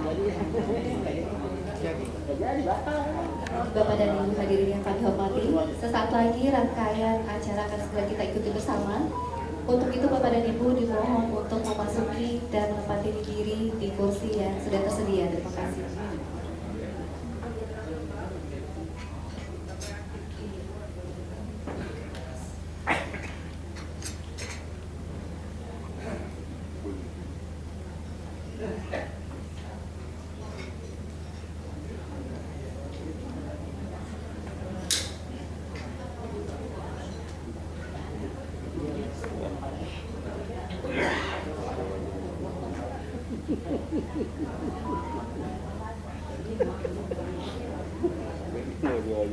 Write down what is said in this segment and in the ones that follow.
Bapak dan Ibu hadirin yang kami hormati, sesaat lagi rangkaian acara akan segera kita ikuti bersama. Untuk itu Bapak dan Ibu dimohon untuk memasuki dan menempati diri di kursi yang sudah tersedia. Terima kasih.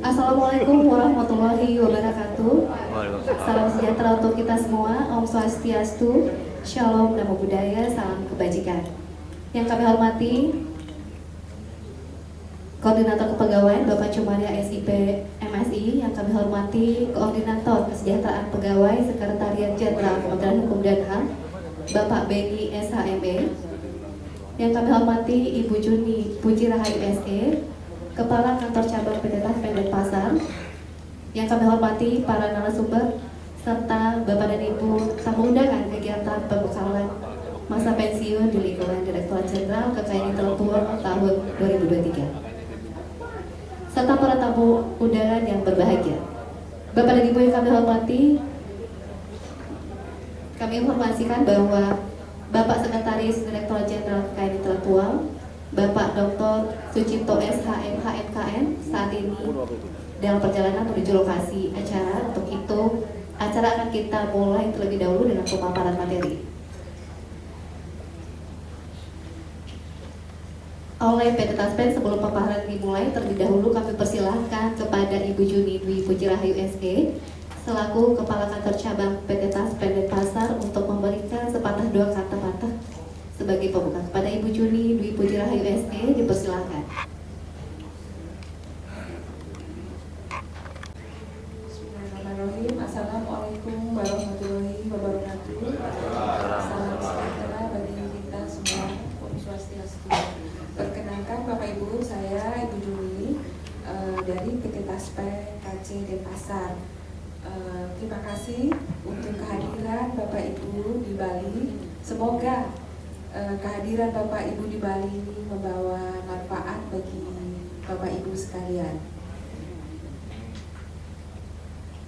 Assalamualaikum warahmatullahi wabarakatuh. Salam sejahtera untuk kita semua. Om Swastiastu, Shalom, Namo Buddhaya, salam kebajikan. Yang kami hormati Koordinator Kepegawaian Bapak Cumaria SIP MSI, yang kami hormati Koordinator Kesejahteraan Pegawai Sekretariat Jenderal Kementerian Hukum dan HAM Bapak Beni SHME, yang kami hormati Ibu Juni Puji Rahayu SE, Kepala Kantor Cabang PT Taspen Denpasar, yang kami hormati para narasumber serta Bapak dan Ibu tamu undangan kegiatan pembekalan masa pensiun di lingkungan Direktorat Jenderal Kekayaan Intelektual tahun 2023, serta para tamu undangan yang berbahagia. Bapak dan Ibu yang kami hormati, kami informasikan bahwa Bapak Sekretaris Direktorat Jenderal Kekayaan Intelektual Bapak Dr. Sucipto SHM HMKN saat ini dalam perjalanan menuju lokasi acara. Untuk itu, acara akan kita mulai terlebih dahulu dengan pemaparan materi oleh PT Taspen. Sebelum pemaparan dimulai, terlebih dahulu kami persilahkan kepada Ibu Juni Dwi Puji Rahayu SE selaku Kepala Kantor Cabang PT Taspen Denpasar untuk memberikan sepatah dua kata patah sebagai pembuka. Kepada Ibu Juni Dwi Puji Rahayu SE, dipersilakan. Bismillahirrahmanirrahim. Assalamualaikum warahmatullahi wabarakatuh. Salam sejahtera bagi kita semua. Om Swastiastu. Perkenalkan Bapak Ibu, saya Ibu Juni dari PT Taspen KC Denpasar. Terima kasih untuk kehadiran Bapak Ibu di Bali. Semoga kehadiran Bapak Ibu di Bali ini membawa manfaat bagi Bapak Ibu sekalian.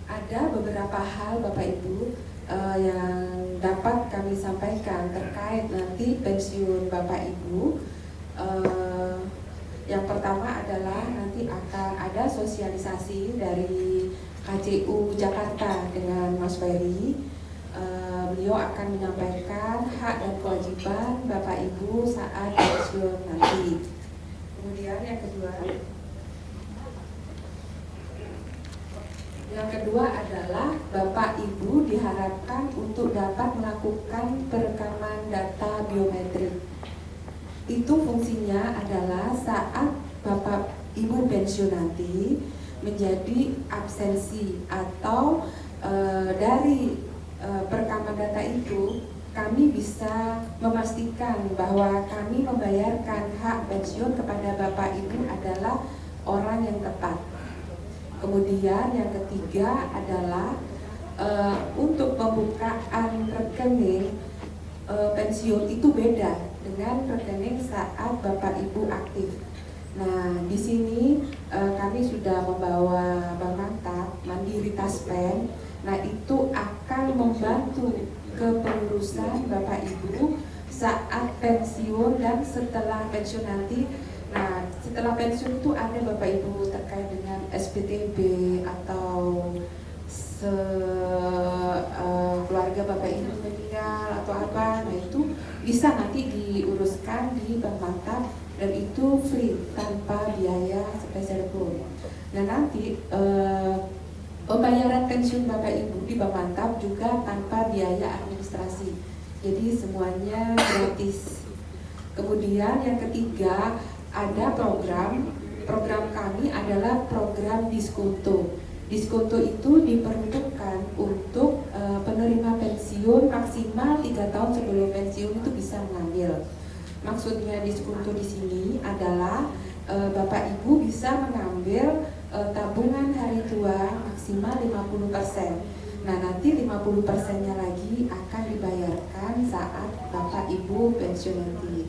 Ada beberapa hal Bapak Ibu yang dapat kami sampaikan terkait nanti pensiun Bapak Ibu. Yang pertama adalah nanti akan ada sosialisasi dari KCU Jakarta dengan Mas Ferry. Beliau akan menyampaikan hak dan kewajiban Bapak Ibu saat pensiun nanti. Kemudian yang kedua adalah Bapak Ibu diharapkan untuk dapat melakukan perekaman data biometrik. Itu fungsinya adalah saat Bapak Ibu pensiun nanti menjadi absensi atau dari perekaman data itu kami bisa memastikan bahwa kami membayarkan hak pensiun kepada Bapak Ibu adalah orang yang tepat. Kemudian yang ketiga adalah untuk pembukaan rekening pensiun itu beda dengan rekening saat Bapak Ibu aktif. Nah, di sini kami sudah membawa Bank Mantap Mandiri Taspen. Nah, itu akan membantu kepengurusan Bapak Ibu saat pensiun dan setelah pensiun nanti. Nah, setelah pensiun itu ada Bapak Ibu terkait dengan SPTB atau keluarga Bapak Ibu meninggal atau apa. Nah, itu bisa nanti diuruskan di Bank Mantap dan itu free tanpa biaya spesial pun. Nah, nanti pembayaran pensiun Bapak Ibu di Bank Mantap juga tanpa biaya administrasi. Jadi semuanya gratis. Kemudian yang ketiga ada program kami adalah program diskonto. Diskonto itu diperuntukkan untuk penerima pensiun maksimal 3 tahun sebelum pensiun itu bisa mengambil. Maksudnya diskunto di sini adalah Bapak Ibu bisa mengambil tabungan hari tua maksimal 50%. Nah, nanti 50%-nya lagi akan dibayarkan saat Bapak Ibu pensiun nanti.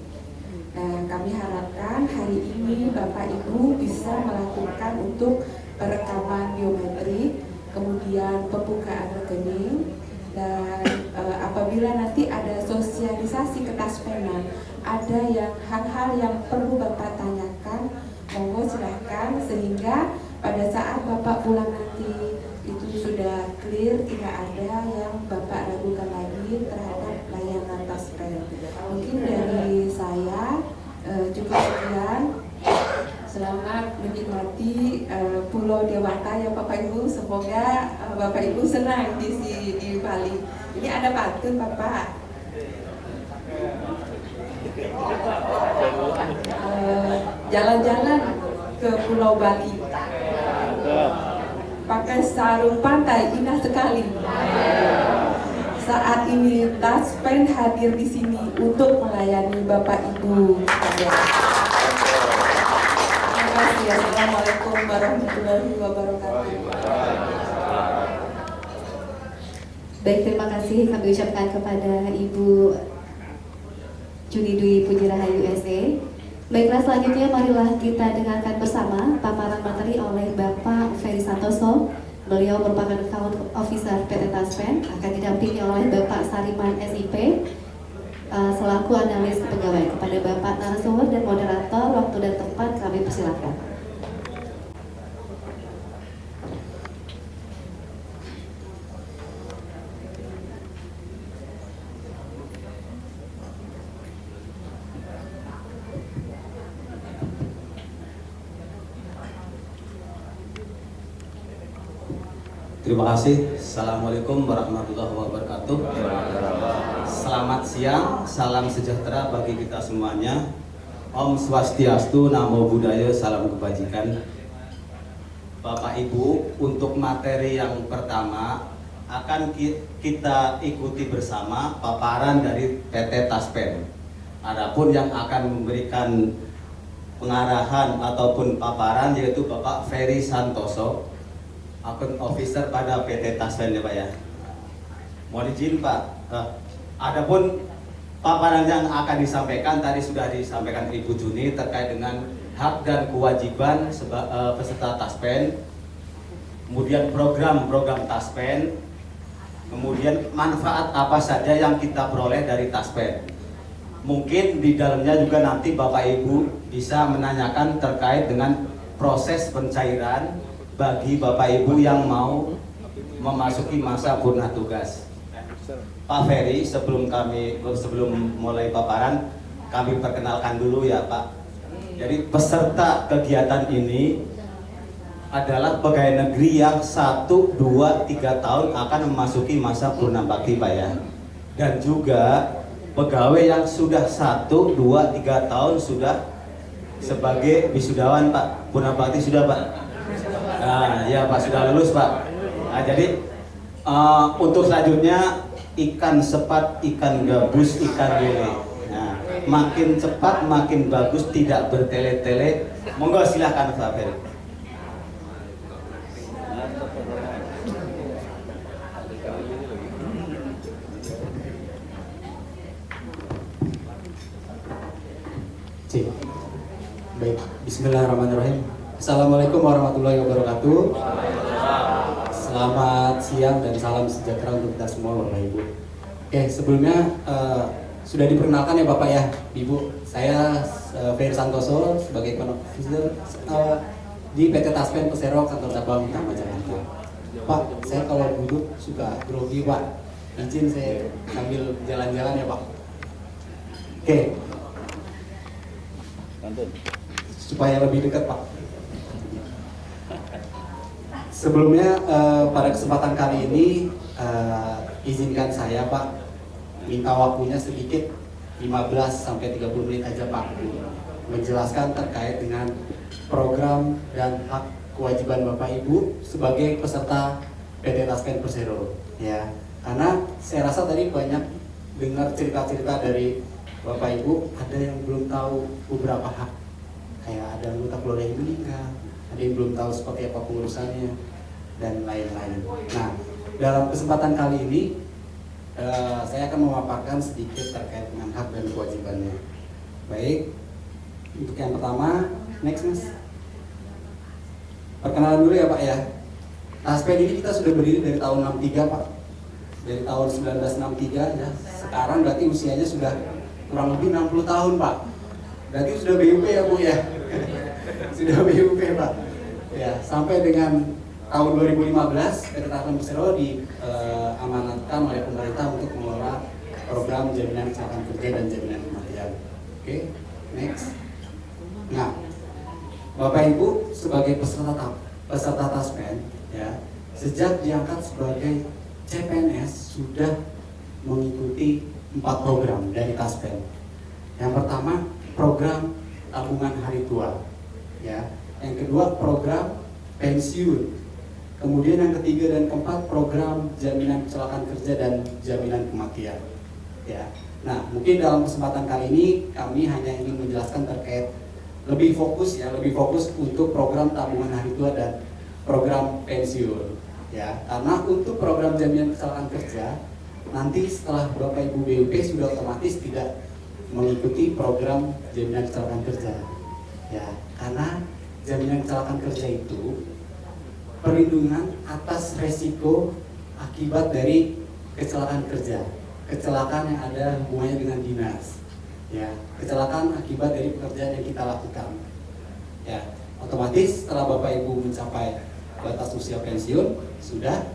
Nah, kami harapkan hari ini Bapak Ibu bisa melakukan untuk perekaman biometrik, kemudian pembukaan rekening, dan apabila nanti ada sosialisasi ke Taspenan, ada hal-hal yang perlu Bapak tanyakan, monggo silahkan, sehingga pada saat Bapak pulang nanti itu sudah clear, tidak ada yang Bapak ragukan lagi terhadap layanan Taspen. Mungkin dari saya cukup sekian. Selamat menikmati Pulau Dewata ya Bapak Ibu. Semoga Bapak Ibu senang di Bali. Ini ada pantun Bapak. Jalan-jalan ke Pulau Bali. Pakai sarung pantai indah sekali. Saat ini Taspen hadir di sini untuk melayani Bapak Ibu. Terima kasih. Assalamualaikum warahmatullahi wabarakatuh. Baik, terima kasih kami ucapkan kepada Ibu Juni Dwi Pujirahayu SA. Baiklah, selanjutnya marilah kita dengarkan bersama paparan materi oleh Bapak Ferry Santoso. Beliau merupakan account officer PT Taspen, akan didampingi oleh Bapak Sariman SIP selaku analis pegawai. Kepada Bapak narasumber dan moderator, waktu dan tempat kami persilakan. Terima kasih. Assalamualaikum warahmatullahi wabarakatuh. Selamat siang, salam sejahtera bagi kita semuanya. Om Swastiastu, Namo Buddhaya, salam kebajikan. Bapak Ibu, untuk materi yang pertama akan kita ikuti bersama paparan dari PT Taspen. Adapun yang akan memberikan pengarahan ataupun paparan yaitu Bapak Ferry Santoso, akun officer pada PT Taspen ya Pak ya. Mohon izin Pak, adapun paparan yang akan disampaikan tadi sudah disampaikan Ibu Juni terkait dengan hak dan kewajiban peserta Taspen, kemudian program-program Taspen, kemudian manfaat apa saja yang kita peroleh dari Taspen. Mungkin di dalamnya juga nanti Bapak Ibu bisa menanyakan terkait dengan proses pencairan bagi Bapak Ibu yang mau memasuki masa purna tugas. Pak Ferry, sebelum mulai paparan, kami perkenalkan dulu ya Pak. Jadi peserta kegiatan ini adalah pegawai negeri yang 1, 2, 3 tahun akan memasuki masa purna bakti Pak ya. Dan juga pegawai yang sudah 1, 2, 3 tahun sudah sebagai wisudawan Pak. Purna bakti sudah Pak? Nah, ya Pak, sudah lulus Pak. Nah, jadi untuk selanjutnya ikan sepat, ikan gabus, ikan lele. Nah, makin cepat, makin bagus, tidak bertele-tele. Monggo silahkan Pak Ferry. Baik, bismillahirrahmanirrahim. Assalamualaikum warahmatullahi wabarakatuh. Selamat siang dan salam sejahtera untuk kita semua Bapak Ibu. Oke, sebelumnya sudah diperkenalkan ya Bapak ya, Ibu. Saya Ferry Santoso sebagai officer di PT Taspen Persero kantor cabang utama Jakarta. Pak, saya kalau duduk suka grogi Pak. Izin saya sambil jalan-jalan ya Pak. Oke. Supaya lebih dekat Pak. Sebelumnya pada kesempatan kali ini izinkan saya Pak minta waktunya sedikit 15-30 menit aja Pak menjelaskan terkait dengan program dan hak kewajiban Bapak Ibu sebagai peserta PT Taspen Persero ya. Karena saya rasa tadi banyak dengar cerita-cerita dari Bapak Ibu ada yang belum tahu beberapa hak, kayak ada anggota keluarga yang meninggal, ada yang belum tahu seperti apa pengurusannya dan lain-lain. Nah, dalam kesempatan kali ini saya akan memaparkan sedikit terkait dengan hak dan kewajibannya. Baik, untuk yang pertama, next mas. Perkenalan dulu ya Pak ya. Taspen ini kita sudah berdiri dari tahun 63 Pak. Dari tahun 1963 ya. Sekarang berarti usianya sudah kurang lebih 60 tahun Pak. Berarti sudah BUP ya Bu ya. Sudah BUP Pak. Ya, sampai dengan tahun 2015 PT Taspen Persero diamanatkan oleh pemerintah untuk mengelola program jaminan kecelakaan kerja dan jaminan kematian. Oke, next. Nah, Bapak Ibu sebagai peserta Taspen ya, sejak diangkat sebagai CPNS sudah mengikuti 4 program dari Taspen. Yang pertama program tabungan hari tua, ya. Yang kedua program pensiun. Kemudian yang ketiga dan keempat program jaminan kecelakaan kerja dan jaminan kematian. Ya. Nah, mungkin dalam kesempatan kali ini kami hanya ingin menjelaskan terkait lebih fokus untuk program tabungan hari tua dan program pensiun. Ya, karena untuk program jaminan kecelakaan kerja nanti setelah Bapak Ibu BUP sudah otomatis tidak mengikuti program jaminan kecelakaan kerja. Ya, karena jaminan kecelakaan kerja itu perlindungan atas resiko akibat dari kecelakaan kerja, kecelakaan yang ada hubungannya dengan dinas, ya, kecelakaan akibat dari pekerjaan yang kita lakukan. Ya, otomatis setelah Bapak Ibu mencapai batas usia pensiun sudah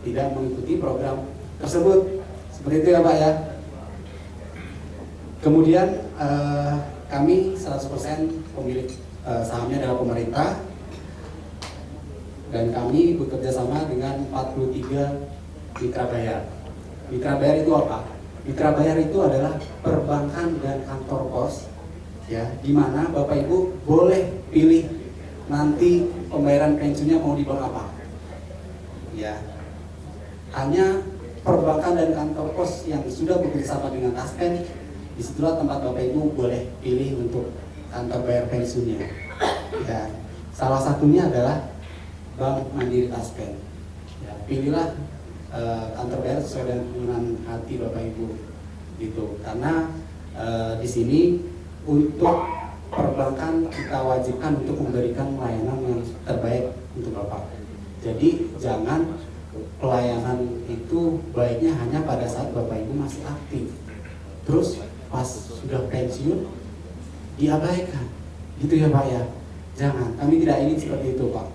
tidak mengikuti program tersebut. Seperti itu ya Pak ya. Kemudian kami 100% pemilik sahamnya adalah pemerintah. Dan kami bekerja sama dengan 43 mitra bayar. Mitra bayar itu apa? Mitra bayar itu adalah perbankan dan kantor pos, ya, di mana Bapak Ibu boleh pilih nanti pembayaran pensiunnya mau di bank apa. Ya, hanya perbankan dan kantor pos yang sudah bekerjasama dengan Taspen, disitulah tempat Bapak Ibu boleh pilih untuk kantor bayar pensiunnya. Ya, salah satunya adalah Bank Mandiri Taspen. Ya, pilihlah kantor bayar sesuai dengan hati Bapak Ibu, gitu. Karena di sini untuk perbankan kita wajibkan untuk memberikan pelayanan yang terbaik untuk Bapak. Jadi jangan pelayanan itu baiknya hanya pada saat Bapak Ibu masih aktif, terus pas sudah pensiun diabaikan, gitu ya Pak ya. Jangan, kami tidak ingin seperti itu Pak.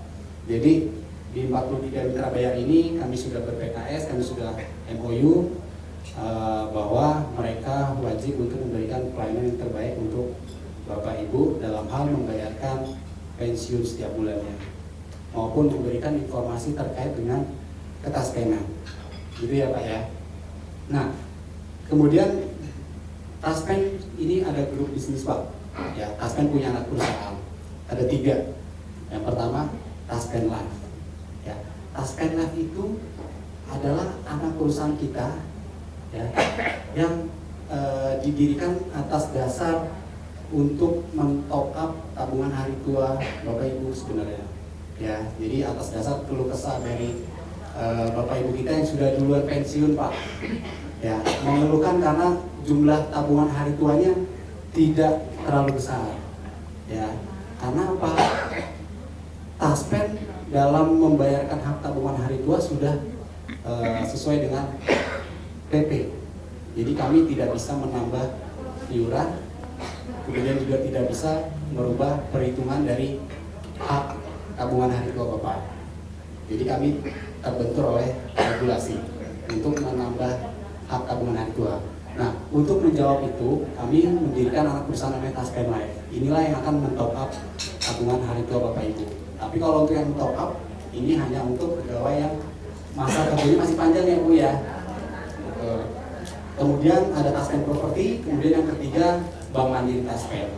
Jadi di 43 mitra bayar ini kami sudah ber-PKS, kami sudah MOU bahwa mereka wajib untuk memberikan pelayanan yang terbaik untuk Bapak Ibu dalam hal membayarkan pensiun setiap bulannya maupun memberikan informasi terkait dengan ketaspenan, gitu ya Pak ya. Nah, kemudian Taspen ini ada grup bisnis Pak. Ya, Taspen punya anak perusahaan, ada 3. Yang pertama Taspen Life. Ya, Taspen Life itu adalah anak perusahaan kita, ya, yang didirikan atas dasar untuk men-top up tabungan hari tua Bapak Ibu sebenarnya. Ya, jadi atas dasar keluh kesah dari Bapak Ibu kita yang sudah duluan pensiun Pak. Ya, mengeluhkan karena jumlah tabungan hari tuanya tidak terlalu besar. Ya, karena apa? Taspen dalam membayarkan hak tabungan hari tua sudah sesuai dengan PP. Jadi kami tidak bisa menambah iuran, kemudian juga tidak bisa merubah perhitungan dari hak tabungan hari tua Bapak. Jadi kami terbentur oleh regulasi untuk menambah hak tabungan hari tua. Nah, untuk menjawab itu, kami mendirikan anak perusahaan namanya Taspen Life. Inilah yang akan men-top up tabungan hari tua Bapak Ibu. Tapi kalau untuk yang top up, ini hanya untuk pegawai yang masa kerjanya masih panjang ya Bu ya. Kemudian ada Taspen Property, kemudian yang ketiga Bank Mandiri Taspen.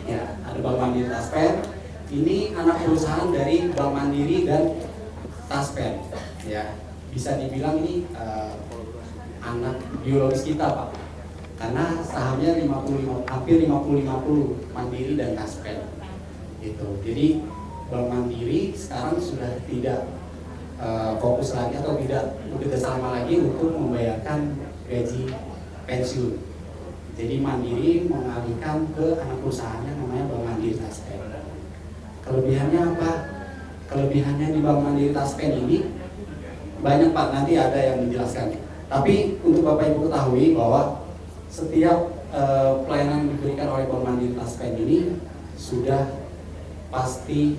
Ya, ada Bank Mandiri Taspen. Ini anak perusahaan dari Bank Mandiri dan Taspen. Ya, bisa dibilang ini anak biologis kita Pak. karena sahamnya 55, hampir 50-50 Mandiri dan Taspen gitu. Jadi Bank Mandiri sekarang sudah tidak fokus lagi atau tidak bekerja sama lagi untuk membayarkan gaji pensiun. Jadi Mandiri mengalihkan ke anak perusahaannya namanya Bank Mandiri Taspen. Kelebihannya apa? Kelebihannya di Bank Mandiri Taspen ini banyak Pak, nanti ada yang menjelaskan. Tapi untuk Bapak Ibu ketahui bahwa setiap pelayanan yang diberikan oleh Bank Mandiri Taspen ini sudah pasti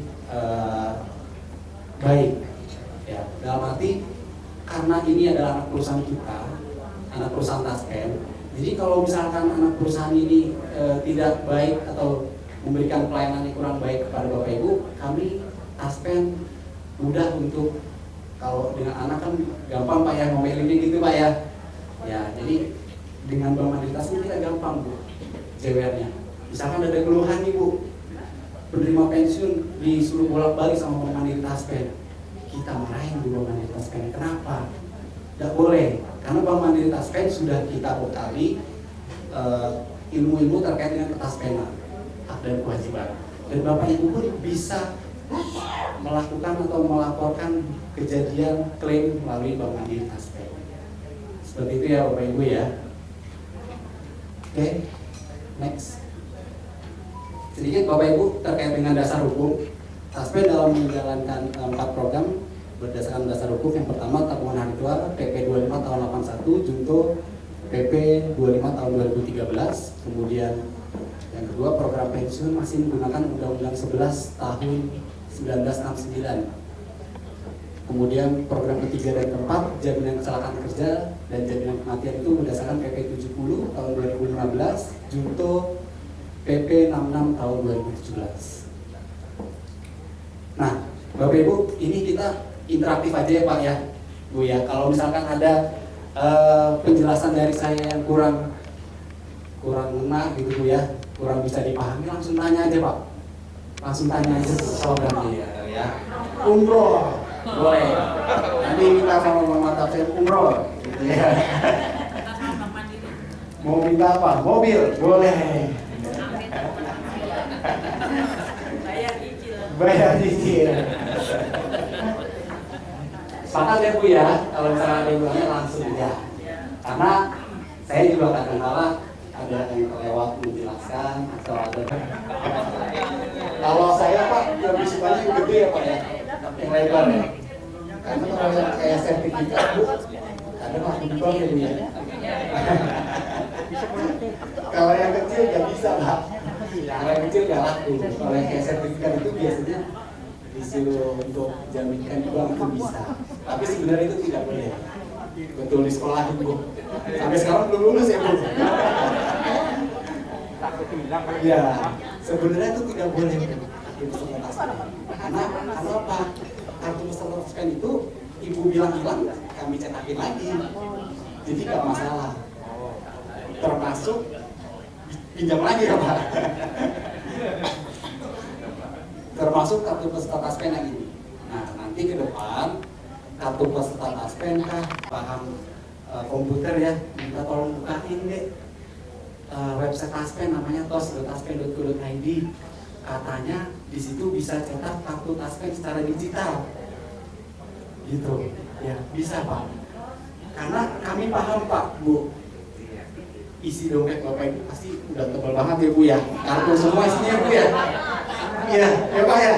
baik. Ya, dalam arti karena ini adalah anak perusahaan kita, anak perusahaan Taspen. Jadi kalau misalkan anak perusahaan ini tidak baik atau memberikan pelayanan yang kurang baik kepada Bapak Ibu, kami Taspen mudah untuk, kalau dengan anak kan gampang Pak ya ngomelinnya gitu Pak ya. Ya, jadi dengan Bank Mandiri Taspen kita gampang Bu jewernya. Misalkan ada keluhan nih Bu, penerima pensiun disuruh bolak-balik sama Bank Mandiri Taspen, kita marahin Bu Bank Mandiri Taspen. Kenapa? Tidak boleh, karena Bank Mandiri Taspen sudah kita bekali ilmu-ilmu terkait dengan ketaspenan, hak dan kewajiban. Dan Bapak Ibu pun bisa melakukan atau melaporkan kejadian klaim melalui Bank Mandiri Taspen. Seperti itu ya Bapak Ibu ya. Oke, next. Sedikit Bapak Ibu terkait dengan dasar hukum. Taspen dalam menjalankan 4 program berdasarkan dasar hukum. Yang pertama tabungan hari tua PP 25 tahun 81, Junto PP 25 tahun 2013. Kemudian yang kedua program pensiun masih menggunakan Undang-Undang 11 tahun 1969. Kemudian program ketiga dan keempat jaminan kecelakaan kerja dan jaminan kematian itu berdasarkan PP 70 tahun 2015, Junto PP 66 tahun 2017. Nah, Bapak Ibu, ini kita interaktif aja ya Pak ya, Bu ya. Kalau misalkan ada penjelasan dari saya yang kurang ngena gitu Bu ya, kurang bisa dipahami, langsung tanya aja Pak. Langsung tanya aja saudaranya ya. Umroh boleh. Nanti kita sama Mama Tafsir umroh gitu ya. Mau minta apa? Mobil boleh. Bayar cicil. Sepakat ya Bu ya, kalau misalnya ada yang langsung ya. Karena saya juga kadang-kala ada yang kelewat menjelaskan atau ada. Kalau saya Pak lebih sukanya yang gede ya Pak ya, yang lebar ya. Karena kalau yang kayak sertifikat Bu, ada Pak betul ya Bu ya. Kalau yang kecil nggak bisa Pak. Kalau yang kecil nggak laku. Kalau yang kayak sertifikat itu biasanya disuruh untuk jaminkan di bank itu bisa. Tapi sebenarnya itu tidak boleh. Betul di sekolah Bu. Sampai sekarang belum lulus ya Bu. Ya, sebenarnya itu tidak boleh kartu peserta Taspen. Karena apa? Kartu peserta Taspen itu Ibu bilang hilang, kami cetakin lagi. Jadi nggak masalah. Termasuk pinjam lagi ya Pak. Termasuk kartu peserta Taspen yang ini. Nah, nanti ke depan kartu peserta Taspen kah paham komputer ya, minta tolong bukain deh website Taspen namanya tos.taspen.go.id. Katanya di situ bisa cetak kartu Taspen secara digital. Gitu. Ya, bisa Pak. Karena kami paham Pak, Bu. Isi dompet Bapak Ibu pasti udah tebal banget ya Bu ya. Kartu semua isinya Bu ya. Iya, ya Pak ya.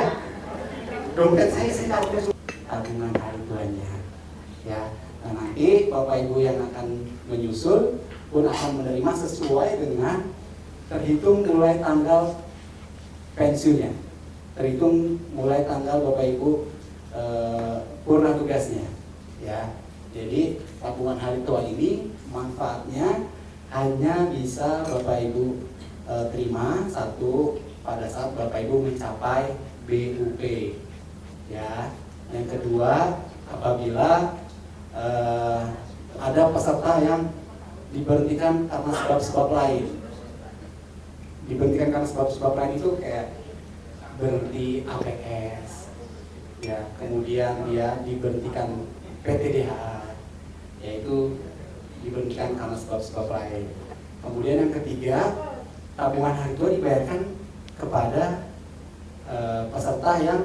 Dompet saya sih kartu tabungan hari tuanya. Ya. Nah, nanti Bapak Ibu yang akan menyusul pun akan menerima sesuai dengan terhitung mulai tanggal pensiunnya, terhitung mulai tanggal Bapak Ibu purna tugasnya, ya. Jadi tabungan hari tua ini manfaatnya hanya bisa Bapak Ibu terima satu pada saat Bapak Ibu mencapai BUP, ya. Yang kedua, apabila ada peserta yang diberhentikan karena sebab-sebab lain. Diberhentikan karena sebab-sebab lain itu kayak berhenti APS, ya, kemudian dia diberhentikan PTDH, yaitu diberhentikan karena sebab-sebab lain. Kemudian yang ketiga, tabungan hari tua dibayarkan kepada peserta yang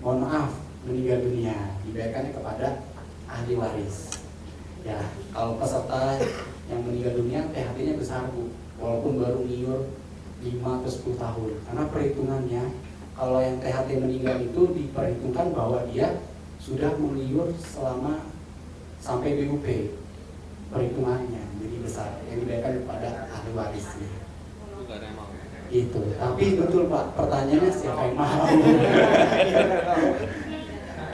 mohon maaf meninggal dunia, dibayarkannya kepada ahli waris. Ya, kalau peserta yang meninggal dunia THT-nya besar Bu, walaupun baru ngiur 5 atau 10 tahun. Karena perhitungannya kalau yang THT meninggal itu diperhitungkan bahwa dia sudah mengiur selama sampai BUP. Perhitungannya jadi besar, yang dibayarkan kepada ahli warisnya. Itu. Tapi betul Pak, pertanyaannya siapa yang mau?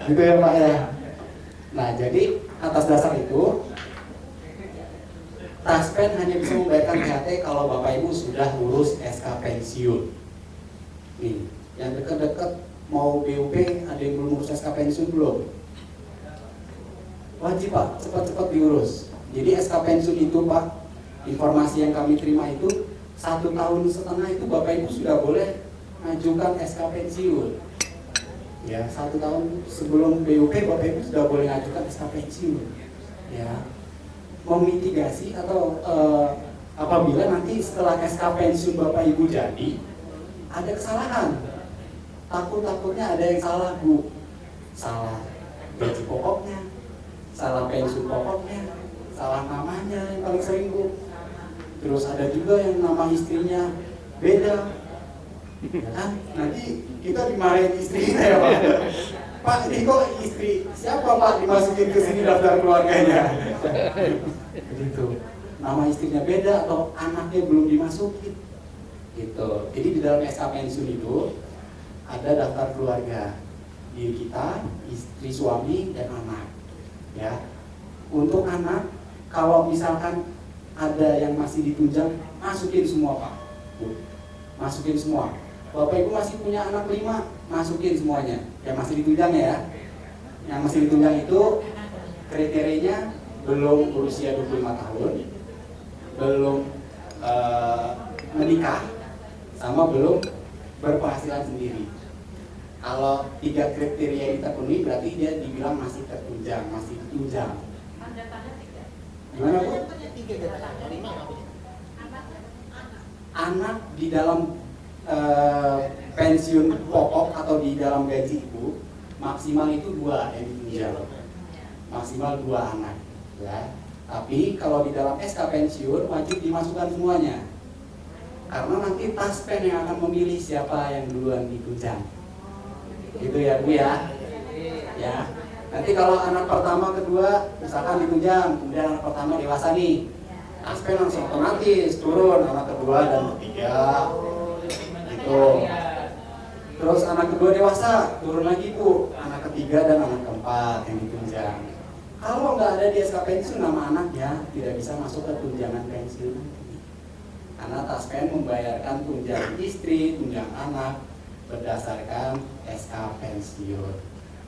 Gitu ya Pak ya. Nah, jadi atas dasar itu Taspen hanya bisa membayarkan THT kalau Bapak Ibu sudah lulus SK pensiun. Nih, yang dekat-dekat mau BUP, ada yang belum urus SK pensiun belum? Wajib Pak, cepat-cepat diurus. Jadi SK pensiun itu Pak, informasi yang kami terima itu 1,5 tahun itu Bapak Ibu sudah boleh ngajukan SK pensiun. Ya, 1 tahun sebelum BUP Bapak Ibu sudah boleh ngajukan SK pensiun. Ya, memitigasi atau apabila nanti setelah SK pensiun Bapak Ibu jadi ada kesalahan, takutnya ada yang salah Bu, salah gaji pokoknya, salah pensiun pokoknya, salah namanya yang paling sering Bu. Terus ada juga yang nama istrinya beda, ya kan? Nanti kita dimarahin istri kita ya Pak. Pak, ini kok istri siapa Pak dimasukin ke sini daftar keluarganya? Begitu. Nama istrinya beda atau anaknya belum dimasukin. Gitu. Jadi di dalam SK pensiun itu ada daftar keluarga. Diri kita, istri, suami, dan anak. Ya. Untuk anak, kalau misalkan ada yang masih ditunjang, masukin semua Pak. Bu. Masukin semua. Bapak Ibu masih punya anak 5, masukin semuanya. Yang masih ditunjang ya. Yang masih ditunjang itu kriterianya belum berusia 25 tahun, belum menikah, sama belum berpenghasilan sendiri. Kalau 3 kriteria itu terpenuhi berarti dia dibilang masih tertunjang, masih ditunjang. Gimana Bu? Anak di dalam pensiun pokok atau di dalam gaji Ibu maksimal itu 2 yang ditunjang, maksimal 2 anak ya. Tapi kalau di dalam SK pensiun wajib dimasukkan semuanya, karena nanti Taspen yang akan memilih siapa yang duluan ditunjang. Gitu ya Bu ya. Ya. Nanti kalau anak pertama, kedua misalkan ditunjang, kemudian anak pertama dewasa nih, Taspen langsung otomatis turun anak kedua dan ketiga. Gitu. Terus anak kedua dewasa turun lagi Bu, anak ketiga dan anak keempat yang ditunjang. Kalau nggak ada di SK pensiun nama anaknya tidak bisa masuk ke tunjangan pensiun nanti. Karena Taspen membayarkan tunjangan istri, tunjangan anak berdasarkan SK pensiun.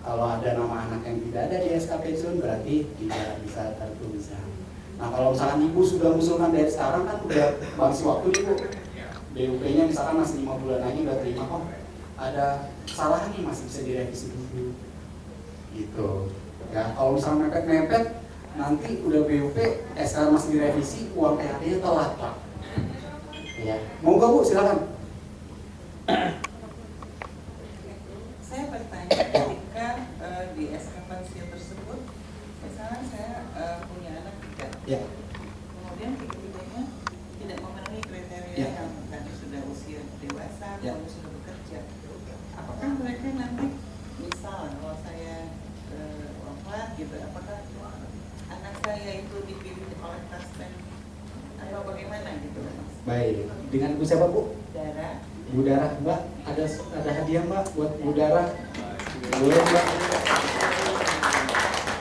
Kalau ada nama anak yang tidak ada di SK pensiun berarti tidak bisa tertunjang. Nah kalau misalkan Ibu sudah mengusulkan dari sekarang kan udah bangsi waktu nih Bu. BUP-nya misalkan masih 5 bulan lagi udah terima kok. Ada kesalahan nih masih bisa direvisi dulu. Gitu. Ya, kalau misalnya mepet-mepet nanti udah BUP, SK masih direvisi, uang THT-nya telat Pak. Ya, mau nggak Bu? Silakan. Saya bertanya ketika di SK pensiun tersebut, misalnya saya punya anak 3, Ya. kemudian tiga-tiganya tidak memenuhi kriteria Ya. yang tadi sudah usia dewasa, Ya. atau sudah bekerja. Apakah mereka nanti, misal kalau saya wafat gitu, apakah anak saya itu dipilih oleh Taspen atau bagaimana gitu Mas? Baik. Dengan Bu siapa Bu? Darah. Bu Darah Mbak, ada hadiah Mbak buat Bu Darah. Boleh Mbak.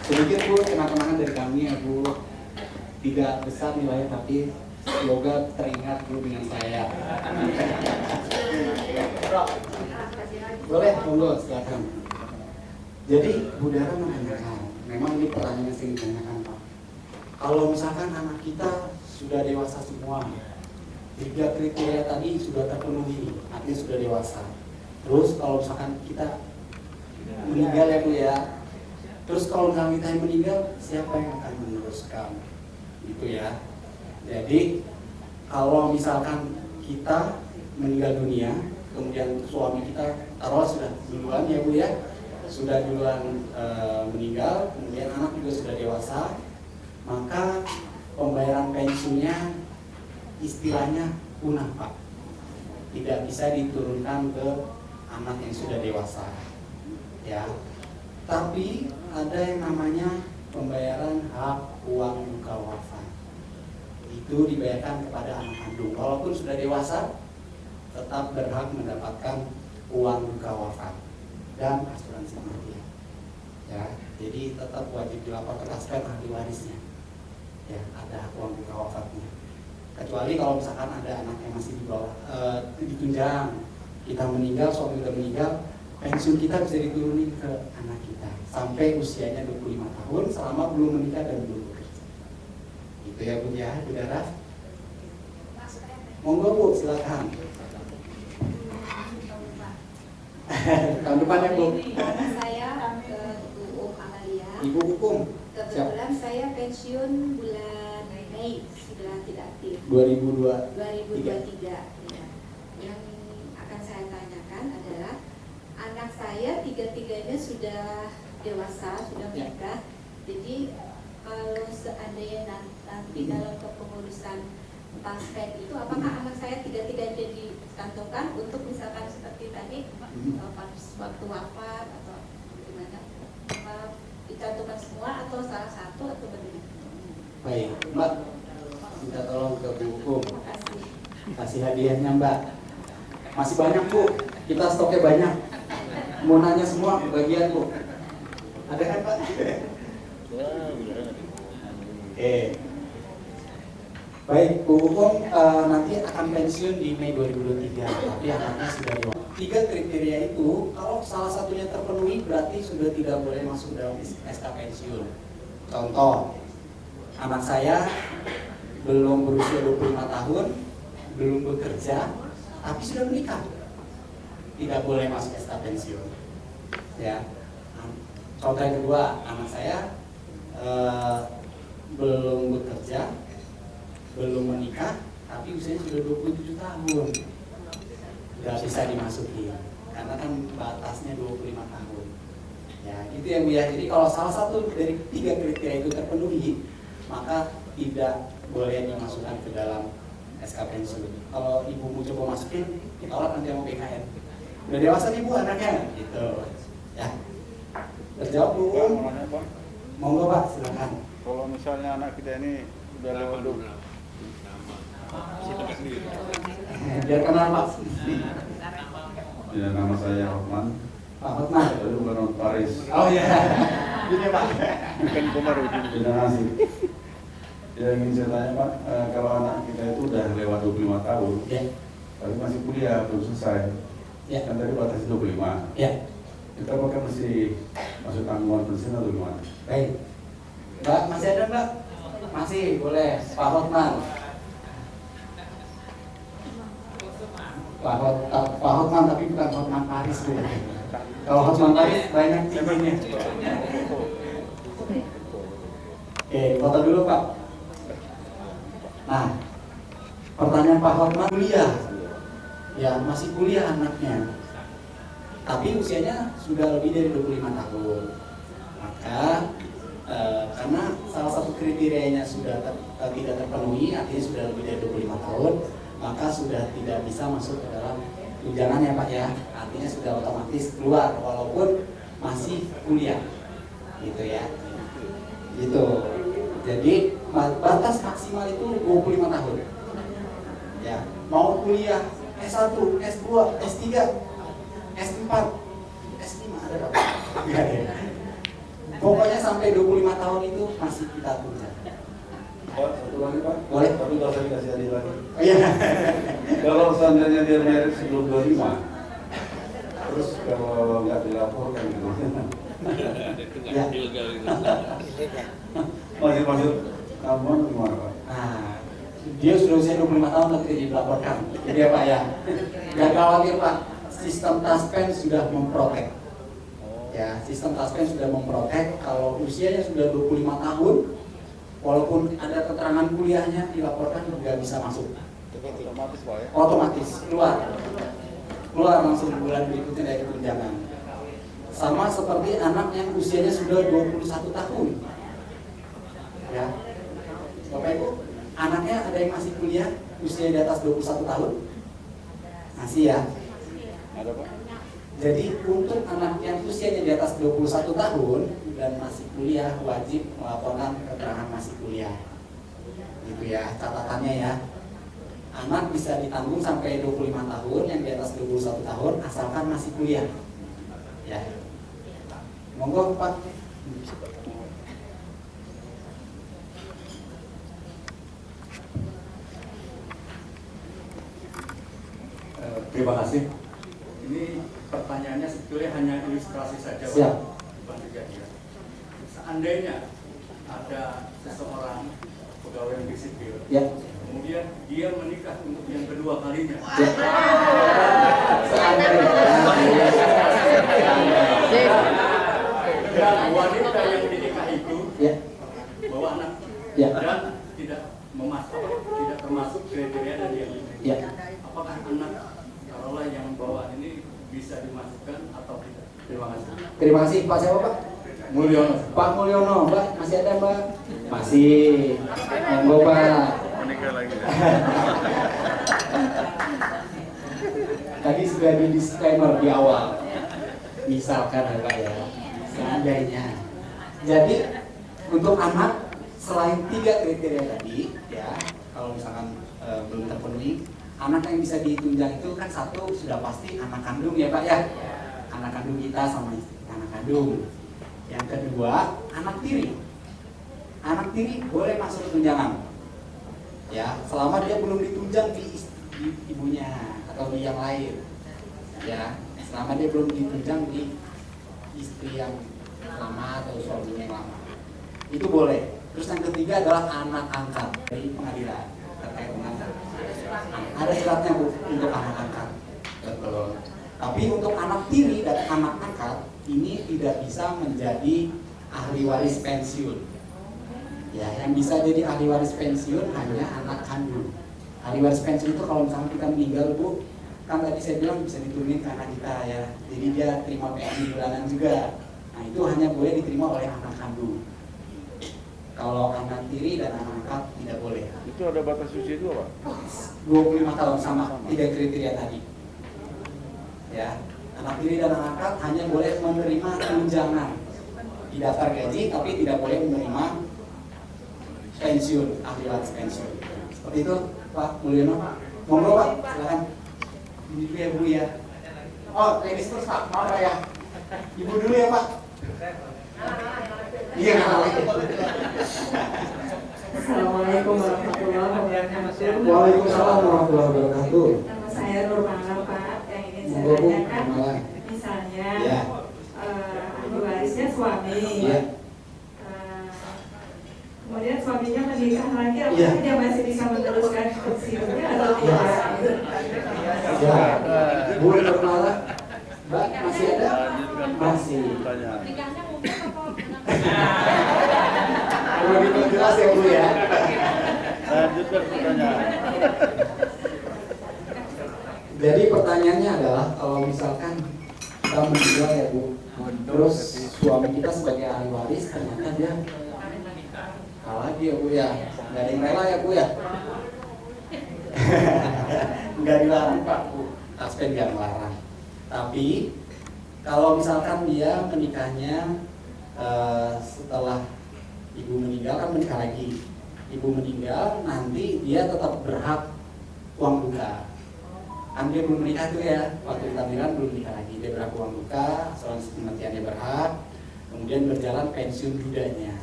Sedikit Bu, kenang-kenangan dari kami ya Bu. Tidak besar nilainya tapi semoga teringat Bu dengan saya. Boleh, monggo silakan. Jadi Bu Darah menanyakan, memang ini pertanyaan yang sering ditanyakan Pak. Kalau misalkan anak kita sudah dewasa semua, 3 kriteria tadi sudah terpenuhi, artinya sudah dewasa. Terus kalau misalkan kita meninggal ya Bu ya, terus kalau misalkan kita yang meninggal, siapa yang akan meneruskan? Gitu ya. Jadi kalau misalkan kita meninggal dunia, kemudian suami kita taruhlah sudah duluan ya Bu ya, sudah duluan meninggal, kemudian anak juga sudah dewasa, maka pembayaran pensiunnya istilahnya punah Pak, tidak bisa diturunkan ke anak yang sudah dewasa ya. Tapi ada yang namanya pembayaran hak uang muka wafat, itu dibayarkan kepada anak kandung walaupun sudah dewasa, tetap berhak mendapatkan uang muka wafat dan asuransi kematian ya. Jadi tetap wajib dilapor ke taspen ahli warisnya ya, ada hak uang muka wafatnya. Kecuali kalau misalkan ada anak yang masih di bawah ditunjang, kita meninggal, suami udah meninggal, pensiun kita bisa diturunin ke anak kita sampai usianya 25 tahun selama belum menikah dan belum bekerja. Itu ya Bu ya, Bu Dara. Monggo Bu, silakan. Tahun depan ya Bu. Saya ke Ibu Amalia. Ibu hukum. Kebetulan saya pensiun bulan Mei, sudah tidak aktif. 2023. Ya. Yang akan saya tanyakan adalah anak saya tiga-tiganya sudah dewasa, sudah menikah. Jadi kalau seandainya nanti dalam kepengurusan taspen itu, apakah anak saya tiga-tiganya dicantumkan untuk misalkan seperti tadi waktu wafat atau gimana? Apa dicantumkan semua atau salah satu atau bagaimana? Baik, Mbak, minta tolong ke Bu Hukum. Terima kasih. Kasih hadiahnya Mbak. Masih banyak Bu, kita stoknya banyak. Mau nanya semua bagian Bu. Ada kan Pak? Baik, Bu Hukum nanti akan pensiun di Mei 2023, tapi anaknya sudah dewasa. 3 kriteria itu, kalau salah satunya terpenuhi berarti sudah tidak boleh masuk dalam SK pensiun. Contoh, anak saya belum berusia 25 tahun, belum bekerja, tapi sudah menikah, tidak boleh masuk SK pensiun. Ya. Contoh yang kedua, anak saya belum bekerja, belum menikah, tapi usianya sudah 27 tahun, tidak bisa dimasuki, karena kan batasnya 25 tahun. Ya, itu yang ya. Jadi kalau salah satu dari 3 kriteria itu terpenuhi, maka tidak boleh dimasukkan ke dalam SK pensiun. Kalau ibu mau coba masukin, ditolak nanti sama BKN. Udah dewasa nih Bu anaknya, gitu. Ya. Terjawab Bu. Monggo Pak, silakan. Kalau misalnya anak kita ini udah lewat 20, Biar kenal Pak. ya nama saya Hotman, Pak Hotman. lalu bukan Paris, Oh iya. Ini Pak. bukan Komarudin. Terima kasih. Ya ingin saya tanya Pak, kalau anak kita itu udah lewat 25 tahun, Ya. tapi masih kuliah belum selesai, Ya. kan tadi batasnya 25, Ya. kita apakah mesti masuk tanggungan pensiun atau gimana? Baik. Mbak, masih ada Mbak? Masih, boleh. Pak Hotman. Pak Hotman tapi bukan Hotman Paris Bu. Kalau Hotman Paris banyak tingginya. Oke, foto dulu Pak. Nah, pertanyaan Pak Hotman, kuliah. Ya, masih kuliah anaknya. Tapi usianya sudah lebih dari 25 tahun. Maka karena salah satu kriterianya sudah tidak terpenuhi, artinya sudah lebih dari 25 tahun, maka sudah tidak bisa masuk ke dalam tunjangan ya Pak ya. Artinya sudah otomatis keluar walaupun masih kuliah. Gitu ya. Gitu. Jadi batas maksimal itu 25 tahun. Ya, mau kuliah S1, S2, S3, S4, S5 ada berapa? Enggak ya. Pokoknya sampai 25 tahun itu masih kita tunjang. Pak, satu lagi Pak. Boleh. Tapi kalau saya kasih hadiah lagi. Oh iya. Kalau seandainya dia merit sebelum 25, terus kalau nggak dilaporkan gitu, Ya. masih masuk kamu gimana Pak? Nah, dia sudah usia 25 tahun tapi tidak dilaporkan. Jadi ya Pak ya. Jangan khawatir Pak. Sistem taspen sudah memprotek. Ya, sistem taspen sudah memprotek kalau usianya sudah 25 tahun, walaupun ada keterangan kuliahnya dilaporkan juga bisa masuk otomatis keluar langsung bulan berikutnya dari tunjangan. Sama seperti anak yang usianya sudah 21 tahun. Ya. Bapak Ibu, anaknya ada yang masih kuliah usia di atas 21 tahun? Masih ya? Ada Pak? Jadi untuk anak yang usianya di atas 21 tahun dan masih kuliah wajib melaporkan keterangan masih kuliah. Gitu ya, catatannya ya. Anak bisa ditanggung sampai 25 tahun, yang di atas 21 tahun asalkan masih kuliah. Ya. Monggo Pak. Terima kasih. Ini pertanyaannya sebetulnya hanya ilustrasi saja, Siap. bukan kejadian. Seandainya ada seseorang pegawai negeri sipil, Ya. kemudian dia menikah untuk yang kedua kalinya. Ya. Dan wanita yang dinikah itu Ya. bawa anak Ya. dan tidak termasuk kriteria dari yang ini. Ya. Apakah anak taruhlah yang bawa ini bisa dimasukkan atau tidak? Terima kasih. Terima kasih Pak. Siapa Pak? Mulyono. Pak Mulyono. Mbak masih ada Mbak? Masih. Monggo Pak. Menikah lagi. Tadi sudah di disclaimer di awal. Misalkan ya Pak ya, seandainya. Jadi untuk anak selain 3 kriteria tadi ya, kalau misalkan belum terpenuhi, anak yang bisa ditunjang itu kan satu sudah pasti anak kandung ya Pak ya, anak kandung kita sama istri anak kandung. Yang kedua anak tiri. Anak tiri boleh masuk tunjangan ya, selama dia belum ditunjang di ibunya atau di yang lain ya, selama dia belum ditunjang di istri yang lama atau suaminya yang lama, itu boleh. Terus yang ketiga adalah anak angkat dari pengadilan terkait dengan ada syaratnya Bu untuk anak angkat. Betul. Tapi untuk anak tiri dan anak angkat ini tidak bisa menjadi ahli waris pensiun. Ya, yang bisa jadi ahli waris pensiun hanya anak kandung. Ahli waris pensiun itu kalau misalnya kita meninggal Bu, kan tadi saya bilang bisa diturunin ke anak kita ya. Jadi dia terima PNI bulanan juga. Nah itu hanya boleh diterima oleh anak kandung. Kalau anak tiri dan anak angkat tidak boleh. Itu ada batas usia juga Pak? 25 tahun sama 3 kriteria tadi. Ya, anak tiri dan anak angkat hanya boleh menerima tunjangan di daftar gaji, tapi tidak boleh menerima pensiun, ahli waris pensiun. Seperti itu Pak Mulyono. Monggo Pak, silakan. Ini dulu ya Bu ya. Oh, ladies first Pak, mau ya? Ibu dulu ya Pak. Iya, Assalamualaikum warahmatullahi wabarakatuh. Waalaikumsalam warahmatullahi wabarakatuh. Nama saya Nurmala Pak. Yang ingin saya Monggo, Bu. tanyakan, Nurmala. misalnya Ya. ahli warisnya suami. Iya. Kemudian suaminya menikah lagi, apakah Iya. dia masih bisa meneruskan pensiunnya atau Iya. tidak? Ya. Bu Nurmala, Mbak masih ada? Masih. Tanya. Begitu jelas ya Bu ya. Lanjutkan pertanyaan. Jadi pertanyaannya adalah kalau misalkan kita meninggal ya Bu, terus suami kita sebagai ahli waris ternyata dia kalah lagi ya Bu ya, nggak ada yang rela ya Bu ya. Nggak dilarang Pak Bu, taspen nggak melarang. Tapi kalau misalkan dia menikahnya setelah ibu meninggal, kan menikah lagi. Ibu meninggal, nanti dia tetap berhak uang duka. Kan dia belum menikah tuh ya, waktu ditahbiran belum menikah lagi. Dia berhak uang duka, asuransi kematian dia berhak. Kemudian berjalan pensiun dudanya,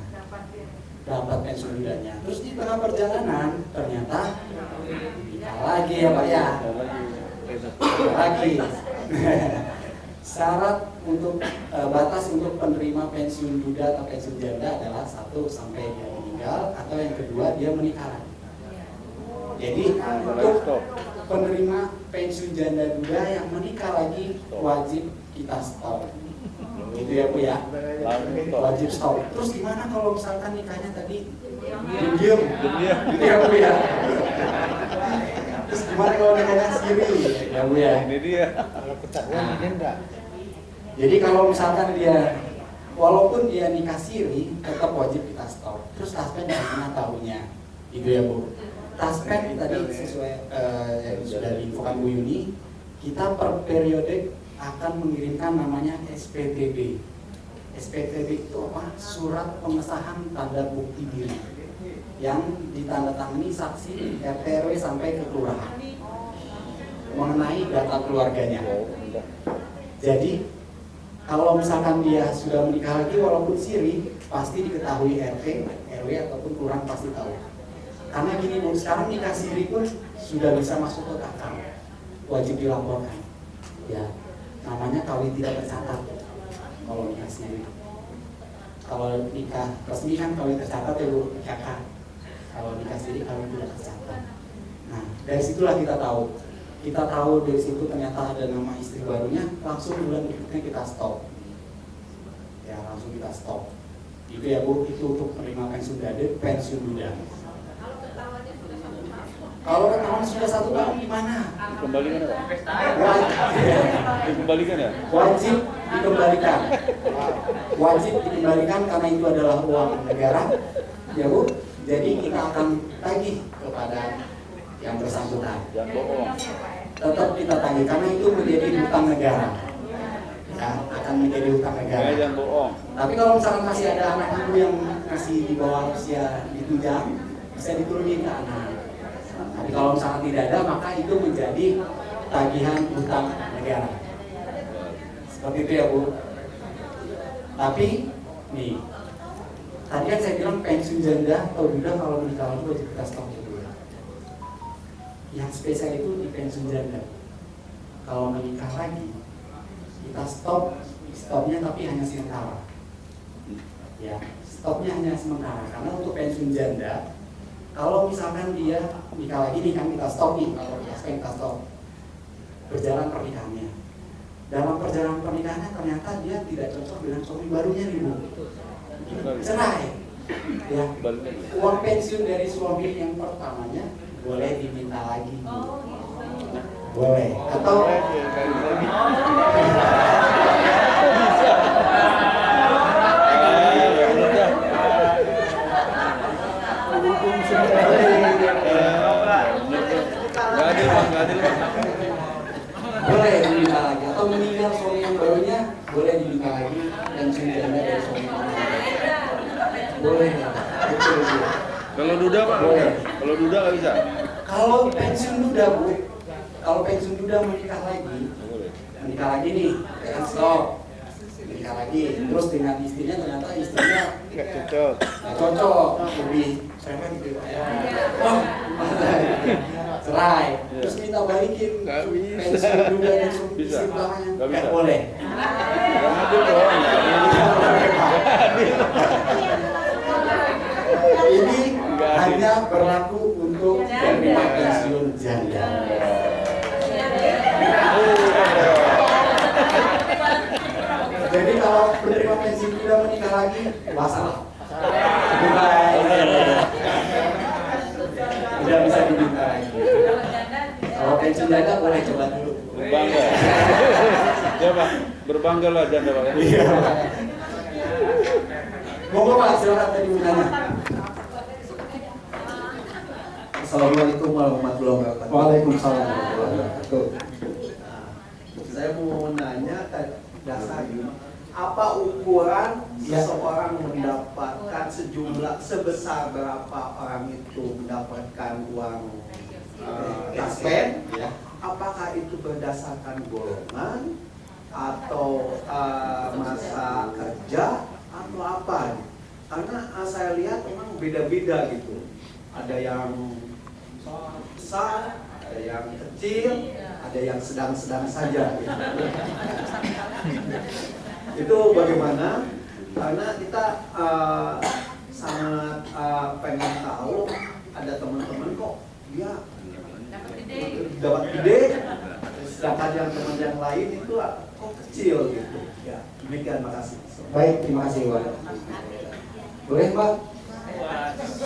dapat pensiun dudanya. Terus di tengah perjalanan ternyata nikah lagi ya Pak ya, nikah lagi. Syarat untuk batas untuk penerima pensiun duda atau pensiun janda adalah 1 sampai dia meninggal, atau yang kedua dia menikah lagi. Jadi untuk penerima pensiun janda duda yang menikah lagi wajib kita stop. Gitu ya Bu ya, wajib stop. Terus gimana kalau misalkan nikahnya tadi diam-diam? Gitu ya Bu ya. Cuma kalau nikahnya siri, ya Bu ya. Ini dia. Nah, jadi kalau misalkan dia, walaupun dia nikah siri, tetap wajib kita stop. Terus taspen bagaimana tahunya, gitu ya Bu. Taspen tadi sesuai yang sudah diinfokan Bu Yuni, kita per periode akan mengirimkan namanya SPTB. SPTB itu apa? Surat pengesahan tanda bukti diri yang ditandatangani saksi RT RW sampai ke kelurahan mengenai data keluarganya. Jadi kalau misalkan dia sudah menikah lagi walaupun siri, pasti diketahui RT, RW ataupun kelurahan pasti tahu. Karena gini Bu, sekarang nikah siri pun sudah bisa masuk ke KK, wajib dilaporkan. Ya, namanya kawin tidak tercatat. Kalau nikah siri, kalau nikah resmi kan kawin tercatat ya Bu, KK. Kalau nikah siri kawin tidak tercatat. Nah, dari situlah kita tahu. Kita tahu dari situ ternyata ada nama istri barunya, langsung bulan berikutnya kita stop. Ya, langsung kita stop. Itu ya Bu, itu untuk menerima pensiun duda. Kalau ketahuan sudah 1 tahun gimana? Dikembalikan ya, Pak? Dikembalikan ya? Wajib dikembalikan. Wajib dikembalikan karena itu adalah uang negara, ya Bu. Jadi kita akan tagih kepada yang bersangkutan. Jangan bohong. Tetap kita tagih karena itu menjadi hutang negara. Ya, akan menjadi hutang negara. Jangan bohong. Tapi kalau misalkan masih ada anak ibu yang masih di bawah usia ditunjang, bisa diturunin ke anak. Tapi kalau misalkan tidak ada, maka itu menjadi tagihan hutang negara. Seperti itu ya Bu. Tapi nih, tadi kan saya bilang pensiun janda atau duda kalau menikah lagi wajib kita stop dulu. Yang spesial itu di pensiun janda. Kalau menikah lagi, kita stopnya tapi hanya sementara. Ya, stopnya hanya sementara. Karena untuk pensiun janda, kalau misalkan dia nikah lagi nih kan kita stop nih, kalau kita stop berjalan pernikahannya. Dalam perjalanan pernikahannya ternyata dia tidak cocok dengan suami barunya nih Bu. Cerai. Ya. Uang pensiun dari suami yang pertamanya boleh diminta lagi. Boleh. Atau boleh diminta lagi atau meninggal suami yang barunya boleh diminta lagi dan janda dari suami yang barunya boleh. Betul, Bu. Kalau duda Pak? Boleh. Kalau duda nggak bisa? Kalau pensiun duda Bu, kalau pensiun duda menikah lagi nih, kan stop menikah lagi, terus dengan istrinya ternyata istrinya Nggak cocok. nggak cocok, lebih serem gitu. Wah, cerai, terus minta balikin Nggak bisa. pensiun duda dan istri Bisa. utamanya, Nggak bisa. nggak boleh. Nggak adil dong. Ini Nggak adil. hanya berlaku untuk penerima pensiun janda. Jadi kalau penerima pensiun sudah menikah lagi, masalah. Tidak bisa diminta lagi. Kalau pensiun janda boleh coba dulu. Berbangga. Ya Pak, berbanggalah janda Pak ya. Iya. Monggo Pak, silakan tadi bertanya. Assalamualaikum warahmatullahi wabarakatuh. Waalaikumsalam warahmatullahi wabarakatuh. Saya mau menanya dasar apa ukuran seseorang mendapatkan sebesar berapa orang itu mendapatkan uang taspen? Ya. Apakah itu berdasarkan golongan atau masa kerja atau apa? Karena saya lihat memang beda-beda gitu. Ada yang besar, ada yang kecil, ada yang sedang-sedang saja gitu. Itu bagaimana? Karena kita sangat pengen tahu, ada teman-teman kok dia dapat gede, sedangkan yang teman yang lain itu kok kecil gitu. Ya, demikian, makasih. Baik, terima kasih Pak. Boleh Pak?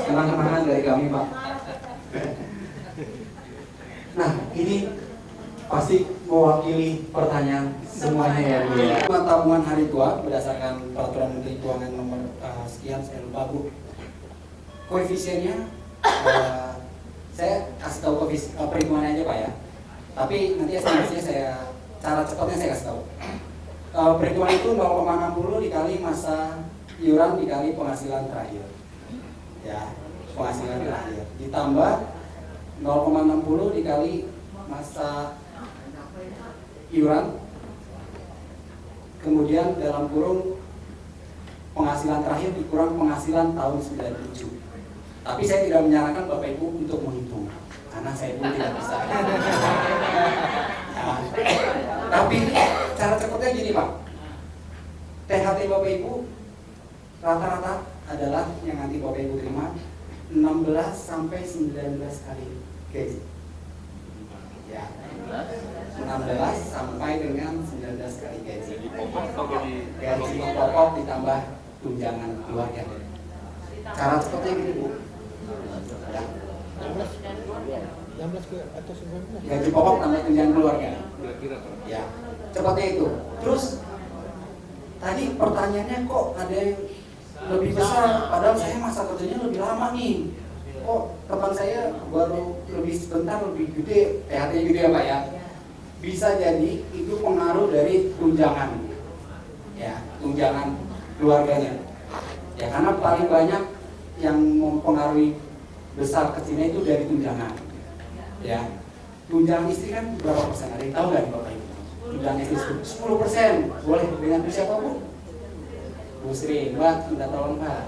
Kenang-kenangan dari kami Pak. Nah, Ini pasti mewakili pertanyaan semuanya ya Bu ya. Tabungan hari tua berdasarkan peraturan Menteri Keuangan nomor sekian, saya lupa Bu. Koefisiennya saya kasih tahu perhitungannya aja Pak ya. Tapi nanti estimasinya cara cepatnya saya kasih tahu. Perhitungan itu 0,60 dikali masa iuran dikali penghasilan terakhir. Ya, penghasilan terakhir. Ditambah 0,60 dikali masa iuran, kemudian dalam kurung penghasilan terakhir dikurang penghasilan tahun 97. Tapi saya tidak menyarankan Bapak Ibu untuk menghitung karena saya pun tidak bisa. Nah, tapi cara cepatnya gini Pak, THT Bapak Ibu rata-rata adalah yang nanti Bapak Ibu terima 16 sampai 19 kali gaji. Ya, 16 sampai dengan 19 kali gaji. Gaji pokok ditambah tunjangan keluarga. Cara cepatnya gini Bu. Ya. Gaji pokok tambah tunjangan keluarga. Ya, cepatnya itu. Terus tadi pertanyaannya kok ada yang lebih besar, padahal saya masa kerjanya lebih lama nih. Kok teman saya baru lebih sebentar lebih gede, THT-nya gitu ya Pak ya. Bisa jadi itu pengaruh dari tunjangan. Ya, tunjangan keluarganya. Ya, karena paling banyak yang mempengaruhi besar kecilnya itu dari tunjangan. Ya, tunjangan istri kan berapa persen? Ada yang tahu nggak Bapak Ibu? Tunjangan istri 10%. Boleh dengan siapa Bu? Bu Sri, Mbak, minta tolong Pak.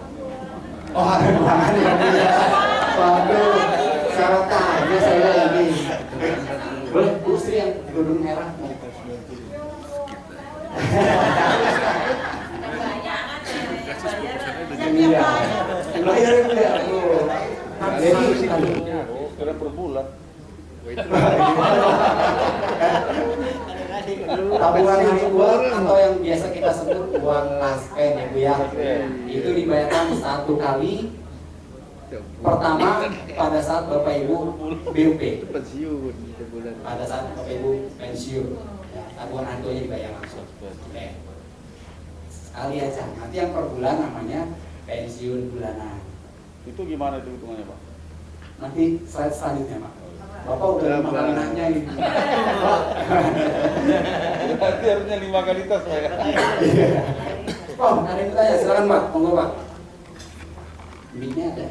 Oh, ada ruangan ya Bu ya. Waduh, syarat aja saya ini. Boleh Bu Sri yang gedung merah. Iya. Bayar itu ya Bu. Jadi per bulan. Tabungan hari tua atau yang biasa kita sebut uang kaspen ya Bu ya, itu dibayarkan 1 kali. Pertama pada saat Bapak Ibu BUP, pada saat Bapak Ibu pensiun, ya, tabungan hari tuanya dibayar langsung. Oke. Sekali aja. Nanti yang per bulan namanya pensiun bulanan. Itu gimana itu hitungannya Pak? Nanti slide selanjutnya Pak. Bapak udah 5 kali nanya ini. Berarti harusnya 5 kali tes Pak ya? Oh, ada yang tanya, silakan Pak, monggo Pak. Mic-nya ada.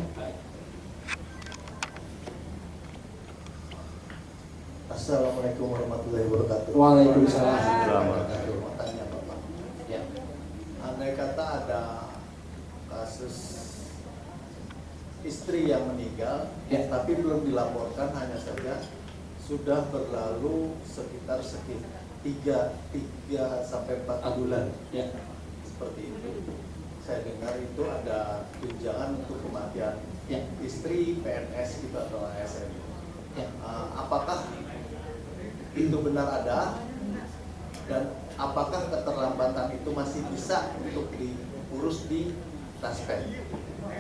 Assalamualaikum warahmatullahi wabarakatuh. Waalaikumsalam. Mau tanya Bapak. Ya. Andai kata ada kasus istri yang meninggal, Ya. tapi belum dilaporkan, hanya saja sudah berlalu sekitar 3 sampai 4 bulan. Ya. Seperti itu. Saya dengar itu ada tunjangan untuk kematian Ya. istri, PNS gitu atau ASN. Ya. Apakah itu benar ada, dan apakah keterlambatan itu masih bisa untuk diurus di Taspen?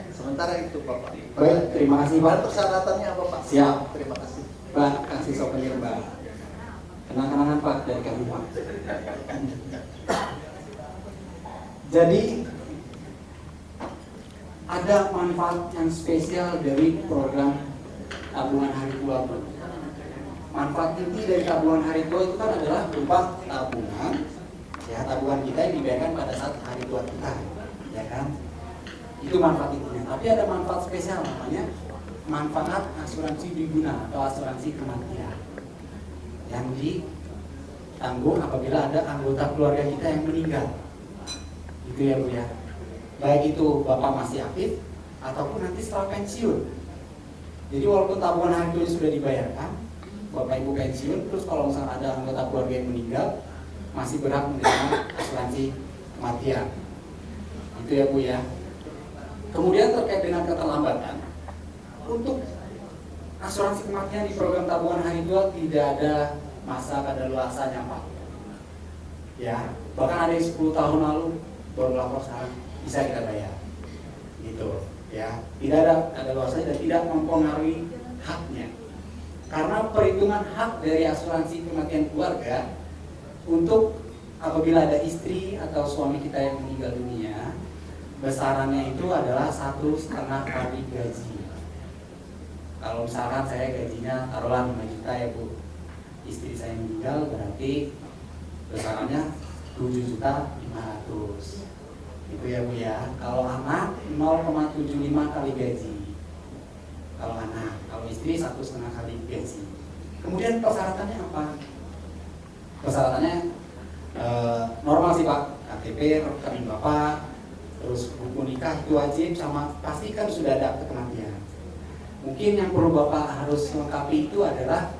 Sementara itu Bapak. Baik, terima kasih Pak. Dan persyaratannya apa Pak? Siap. Terima kasih. Pak, kasih souvenir Mbak. Kenang-kenangan Pak dari kami Pak. Jadi ada manfaat yang spesial dari program tabungan hari tua Bu. Manfaat inti dari tabungan hari tua itu kan adalah berupa tabungan, ya tabungan kita yang dibayarkan pada saat hari tua kita, ya kan? Itu manfaat intinya. Tapi ada manfaat spesial namanya manfaat asuransi diguna atau asuransi kematian yang ditanggung apabila ada anggota keluarga kita yang meninggal. Itu ya Bu ya. Baik itu Bapak masih aktif ataupun nanti setelah pensiun. Jadi walaupun tabungan hari tua sudah dibayarkan, Bapak Ibu pensiun, terus kalau misalnya ada anggota keluarga yang meninggal, masih berhak menerima asuransi kematian. Itu ya Bu ya. Kemudian terkait dengan keterlambatan, untuk asuransi kematian di program tabungan hari tua tidak ada masa kadaluarsanya Pak. Ya, bahkan ada yang 10 tahun lalu baru lapor sekarang bisa kita bayar. Gitu ya. Tidak ada kadaluarsanya dan tidak mempengaruhi haknya. Karena perhitungan hak dari asuransi kematian keluarga untuk apabila ada istri atau suami kita yang meninggal dunia, besarannya itu adalah 1,5 kali gaji. Kalau misalkan saya gajinya taruhlah 5 juta ya Bu, istri saya meninggal berarti besarannya 7.500.000. Itu ya Bu ya. Kalau anak 0,75 kali gaji. Kalau anak, kalau istri 1,5 kali gaji. Kemudian persyaratannya apa? Persyaratannya normal sih Pak, KTP, rekening Bapak, terus buku nikah itu wajib, sama pastikan sudah ada akte kematian. Mungkin yang perlu Bapak harus lengkapi itu adalah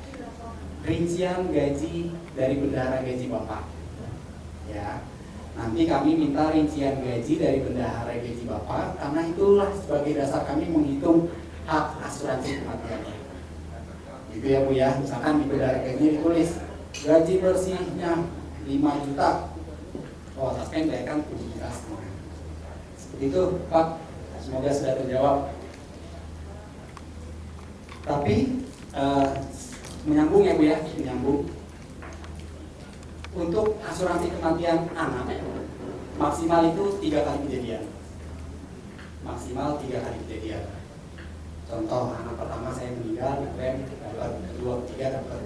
rincian gaji dari bendahara gaji Bapak. Ya, nanti kami minta rincian gaji dari bendahara gaji Bapak, karena itulah sebagai dasar kami menghitung hak asuransi kematian. Gitu ya Bu ya, misalkan di bendahara gaji ditulis gaji bersihnya 5 juta, oh taspen bayarkan 7 juta. Seperti itu Pak, semoga sudah terjawab. Tapi menyambung ya Bu ya, menyambung. Untuk asuransi kematian anak maksimal itu 3 kali kejadian. Maksimal 3 kali kejadian. Contoh, anak pertama saya meninggal, kemudian dapat, kedua, ketiga dapat.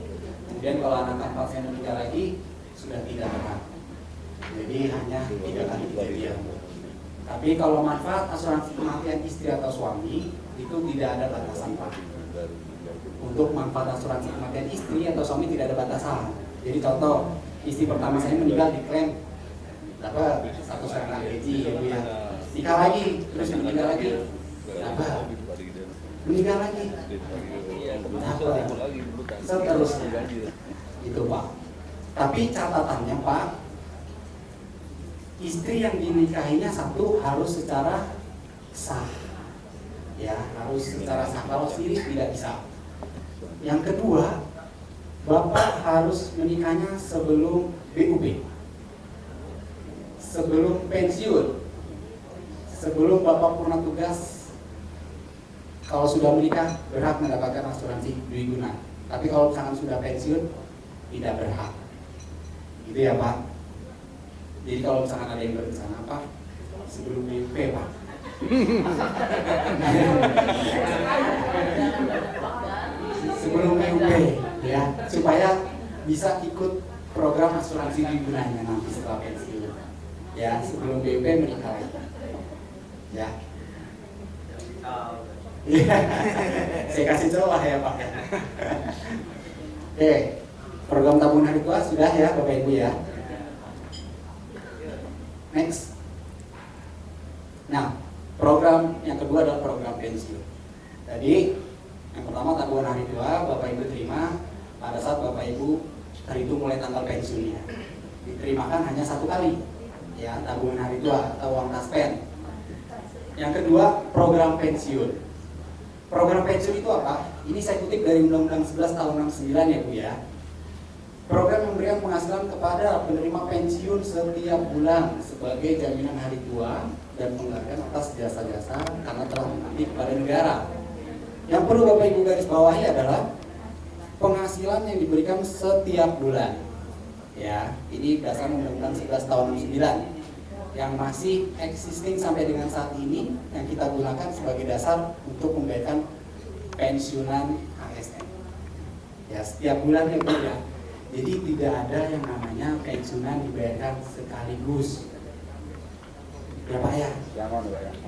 Kemudian kalau anak keempat saya meninggal lagi, sudah tidak dapat. Jadi hanya 3 kali kejadian. Tapi kalau manfaat asuransi kematian istri atau suami itu tidak ada batasan Pak. Untuk manfaat asuransi kematian istri atau suami tidak ada batasan. Jadi contoh, istri pertama saya meninggal diklaim dapat 1,5 gaji ya Bu ya. Nikah lagi, terus meninggal lagi dapat. Meninggal lagi dapat. Seterusnya. Itu Pak. Tapi catatannya Pak, istri yang dinikahinya satu harus secara sah. Ya, harus secara sah. Kalau siri tidak bisa. Yang kedua, Bapak harus menikahnya sebelum BUP, sebelum pensiun, sebelum Bapak purna tugas. Kalau sudah menikah berhak mendapatkan asuransi dwi guna. Tapi kalau misalkan sudah pensiun tidak berhak. Gitu ya Pak. Jadi kalau misalkan ada yang berencana apa sebelum BUP Pak. Sebelum BUP ya, supaya bisa ikut program asuransi dwi gunanya nanti setelah pensiun. Ya, sebelum BUP menikah lagi. Ya. Saya kasih celah ya Pak. Oke, program tabungan hari tua sudah ya Bapak Ibu ya. Next. Nah, program yang kedua adalah program pensiun. Tadi yang pertama tabungan hari tua Bapak Ibu terima pada saat Bapak Ibu terhitung mulai tanggal pensiunnya. Diterimakan hanya 1 kali ya, tabungan hari tua atau uang taspen. Yang kedua, program pensiun. Program pensiun itu apa? Ini saya kutip dari Undang-Undang 11 tahun 69 ya Bu ya. Program memberikan penghasilan kepada penerima pensiun setiap bulan sebagai jaminan hari tua dan penghargaan atas jasa-jasa karena telah mengabdi kepada negara. Yang perlu Bapak Ibu garis bawahi adalah penghasilan yang diberikan setiap bulan. Ya, ini berdasarkan Undang-Undang 11 tahun 69 yang masih existing sampai dengan saat ini, yang kita gunakan sebagai dasar untuk membayarkan pensiunan ASN. Ya, setiap bulan ya Bu ya. Jadi tidak ada yang namanya pensiunan dibayarkan sekaligus. Ya Pak ya.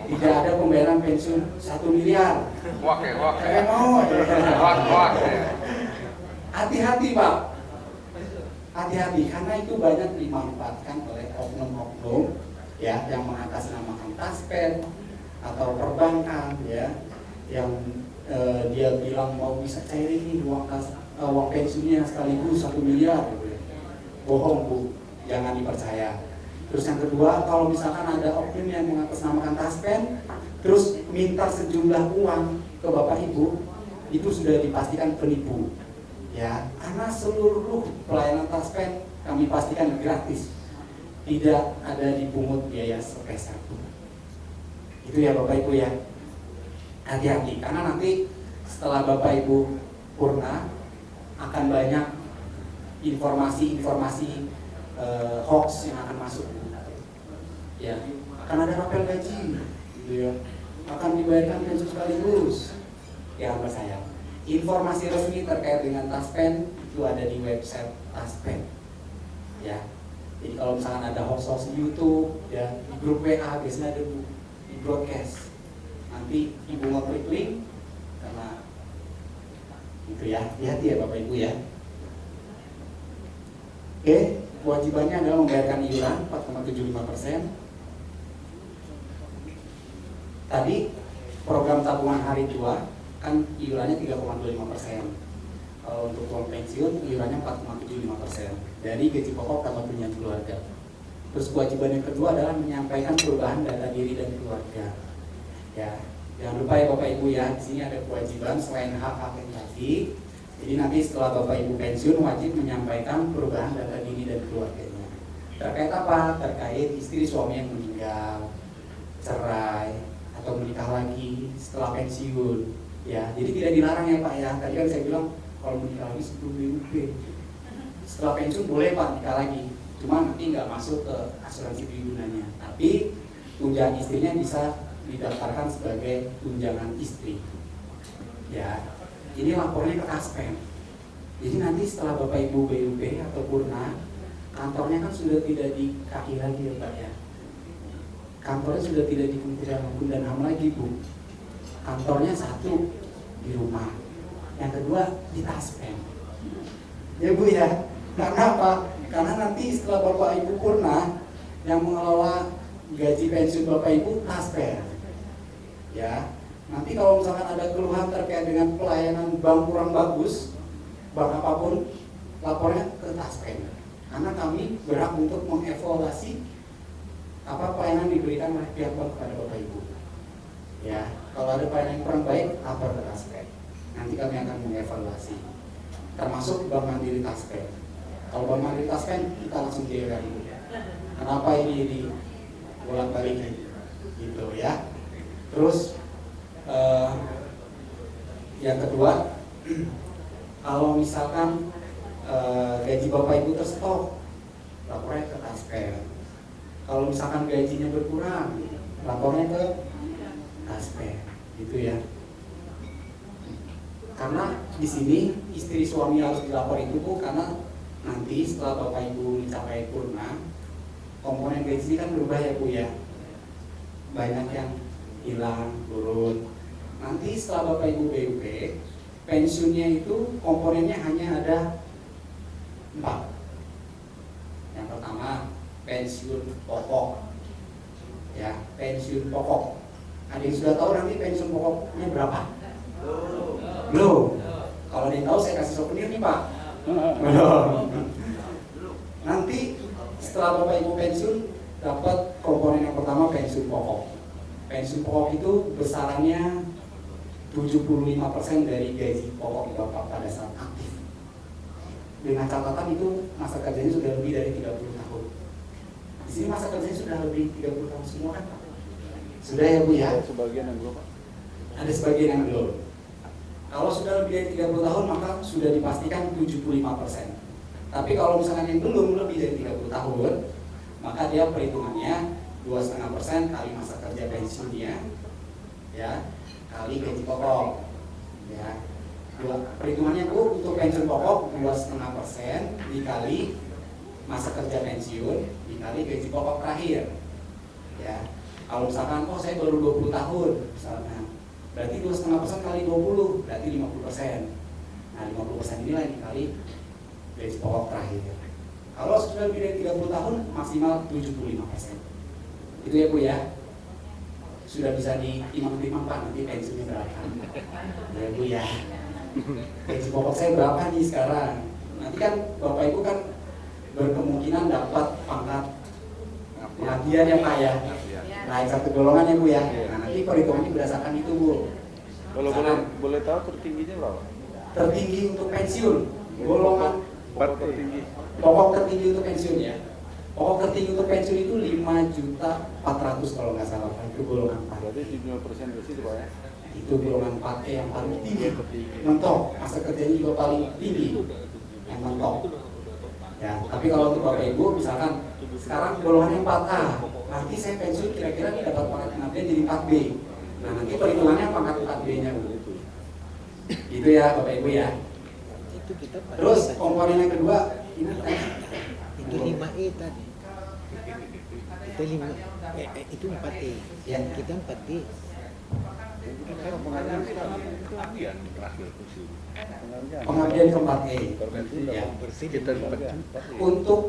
Tidak ada pembayaran pensiun 1 miliar. Saya mau. Hati-hati Pak. Hati-hati karena itu banyak dimanfaatkan oleh oknum-oknum ya yang mengatasnamakan taspen atau perbankan ya, yang dia bilang mau bisa cairin nih uang pensiunnya sekaligus 1 miliar gitu ya. Bohong Bu, jangan dipercaya. Terus yang kedua, kalau misalkan ada oknum yang mengatasnamakan taspen terus minta sejumlah uang ke Bapak Ibu, itu sudah dipastikan penipu ya, karena seluruh pelayanan taspen kami pastikan gratis, tidak ada dipungut biaya sepeser pun. Itu ya Bapak Ibu ya. Hati-hati karena nanti setelah Bapak Ibu purna akan banyak informasi-informasi hoax yang akan masuk. Ya, akan ada rapel gaji, gitu ya. Akan dibayarkan pensiun sekaligus. Ya, Mbak sayang. Informasi resmi terkait dengan Taspen itu ada di website Taspen. Ya. Jadi kalau misalkan ada hoax-hoax di YouTube, ya di grup WA biasanya ada di broadcast. Nanti ibu mau klik link karena itu ya, hati-hati ya Bapak Ibu ya. Oke, kewajibannya adalah membayarkan iuran 4,75%. Tadi program tabungan hari tua kan iurannya 3,25%. Kalau untuk uang pensiun iurannya 4,75% dari gaji pokok tambah tunjangan keluarga. Terus kewajiban yang kedua adalah menyampaikan perubahan data diri dan keluarga. Ya, jangan lupa ya Bapak Ibu ya, di sini ada kewajiban selain hak-hak yang tadi. Jadi nanti setelah Bapak Ibu pensiun wajib menyampaikan perubahan data diri dan keluarganya. Terkait apa? Terkait istri suami yang meninggal, cerai, atau menikah lagi setelah pensiun. Ya, jadi tidak dilarang ya Pak ya. Tadi kan saya bilang kalau menikah lagi sebelum BUP, setelah pensiun boleh Pak nikah lagi. Cuma nanti nggak masuk ke asuransi pribadinya. Tapi tunjangan istrinya bisa didaftarkan sebagai tunjangan istri. Ya, ini lapornya ke Taspen. Jadi nanti setelah Bapak Ibu BUP atau Purna, kantornya kan sudah tidak di KI lagi ya Pak ya. Kantornya sudah tidak di Kementerian Hukum dan HAM lagi Bu. Kantornya satu di rumah, yang kedua di Taspen. Ya Bu ya. Karena apa? Karena nanti setelah Bapak Ibu Purna, yang mengelola gaji pensiun Bapak Ibu Taspen. Ya. Nanti kalau misalkan ada keluhan terkait dengan pelayanan bank kurang bagus, bank apapun, lapornya ke Taspen. Karena kami berhak untuk mengevaluasi apa pelayanan diberikan oleh pihak bank kepada Bapak Ibu. Ya, kalau ada pelayanan yang kurang baik, lapor ke Taspen. Nanti kami akan mengevaluasi. Termasuk Bank Mandiri Taspen. Kalau Bank Mandiri Taspen, kita langsung jewer. Kenapa ini bolak-balik gitu ya. Terus yang kedua, kalau misalkan gaji Bapak Ibu terstop, lapornya ke Taspen. Kalau misalkan gajinya berkurang, lapornya ke Taspen, gitu ya. Karena di sini istri suami harus dilapor itu Bu, karena nanti setelah Bapak Ibu mencapai purna, komponen gaji ini kan berubah ya Bu ya. Banyak yang hilang, turun. Nanti setelah Bapak Ibu BUP, pensiunnya itu komponennya hanya ada 4. Yang pertama, pensiun pokok. Ya, pensiun pokok. Ada yang sudah tahu nanti pensiun pokoknya berapa? Belum. Kalau ada yang tahu saya kasih souvenir nih Pak. Belum. Nanti setelah Bapak Ibu pensiun dapat komponen yang pertama pensiun pokok. Pensiun pokok itu besarannya 75% dari gaji pokok Bapak pada saat aktif. Dengan catatan itu masa kerjanya sudah lebih dari 30 tahun. Di sini masa kerjanya sudah lebih 30 tahun semua kan Pak? Sudah ya Bu ya? Ada sebagian yang belum Pak. Ada sebagian yang belum. Kalau sudah lebih dari 30 tahun maka sudah dipastikan 75%. Tapi kalau misalkan yang belum lebih dari 30 tahun, maka dia perhitungannya 2,5% kali masa kerja pensiunnya, ya, kali gaji pokok, ya. Perhitungannya Bu untuk pensiun pokok 2,5% dikali masa kerja pensiun dikali gaji pokok terakhir, ya. Kalau misalkan saya baru 20 tahun misalnya, berarti 2,5% kali 20 berarti 50%. Nah 50% inilah yang dikali gaji pokok terakhir. Kalau sudah lebih dari 30 tahun maksimal 75%. Itu ya Bu ya. Sudah bisa diimang-imang Pak nanti pensiunnya berapa. Ya Bu ya. Gaji pokok saya berapa nih sekarang? Nanti kan Bapak Ibu kan berkemungkinan dapat pangkat pengabdian ya Pak ya. Naik satu golongan ya Bu ya. Nah nanti perhitungannya berdasarkan itu Bu. Kalau boleh tahu tertingginya berapa? Tertinggi untuk pensiun golongan Pokok tertinggi. pokok tertinggi untuk pensiun ya. Pokok tertinggi untuk pensiun itu 5.400.000 kalau nggak salah. Itu golongan 4. Berarti 75% dari situ Pak ya? Itu golongan 4E yang paling tinggi, mentok, masa kerjanya juga paling tinggi, yang mentok. Ya, tapi kalau untuk Bapak Ibu, misalkan sekarang golongannya 4A, nanti saya pensiun kira-kira nih dapat pangkat pengabdian jadi 4B. Nah, nanti perhitungannya pangkat 4B-nya. Itu ya Bapak Ibu ya. Terus komponen yang kedua, ini itu 5E tadi. Itu 5, itu 4E. Ya. Kita 4D. Pengabdian ke 4E. Ya. Untuk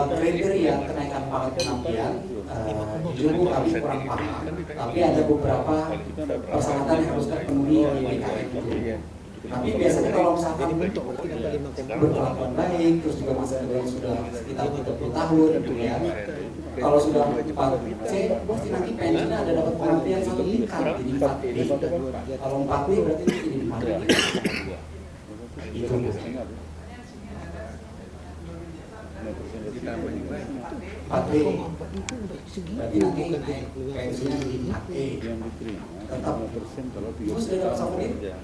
kriteria kenaikan pangkat pengabdian, jujur kami kurang paham. Tapi ada beberapa persyaratan yang harus terpenuhi di BKN itu. Tapi biasanya kalau misalkan berkelakuan baik, terus juga masa kerja sudah sekitar 30 tahun gitu ya. Kalau sudah 4C, pasti nanti pensiunnya ada dapat pengabdian 1 tingkat, jadi 4D. Kalau 4D berarti jadi 4D. Itu. Berarti nanti pensiunnya jadi 4E. Tetap. Terus sudah dapat satelit?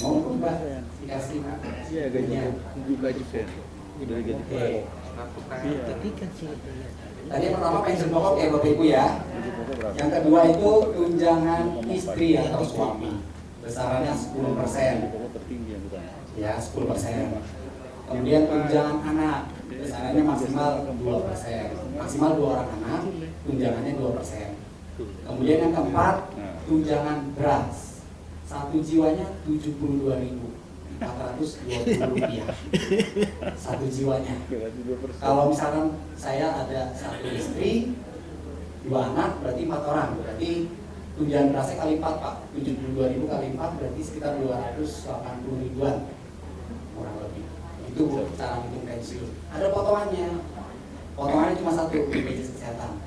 Mau mbak dikasih gajinya juga juga tadi yang pertama pensiun pokok ya Bapak Ibu ya. Yang kedua itu tunjangan istri atau suami besarannya 10%, ya 10%. Kemudian tunjangan anak besarannya maksimal 2%, maksimal 2 orang anak tunjangannya 2%. Kemudian yang keempat tunjangan beras, 1 jiwanya Rp72.420, 1 jiwanya. Kalau misalkan saya ada 1 istri, 2 anak, berarti 4 orang. Berarti tunjangan berasnya kali 4 Pak, 72.000 kali 4 berarti sekitar 280 ribuan kurang lebih. Itu cara hitung pensiun. Ada potongannya, potongannya cuma 1, BPJS Kesehatan.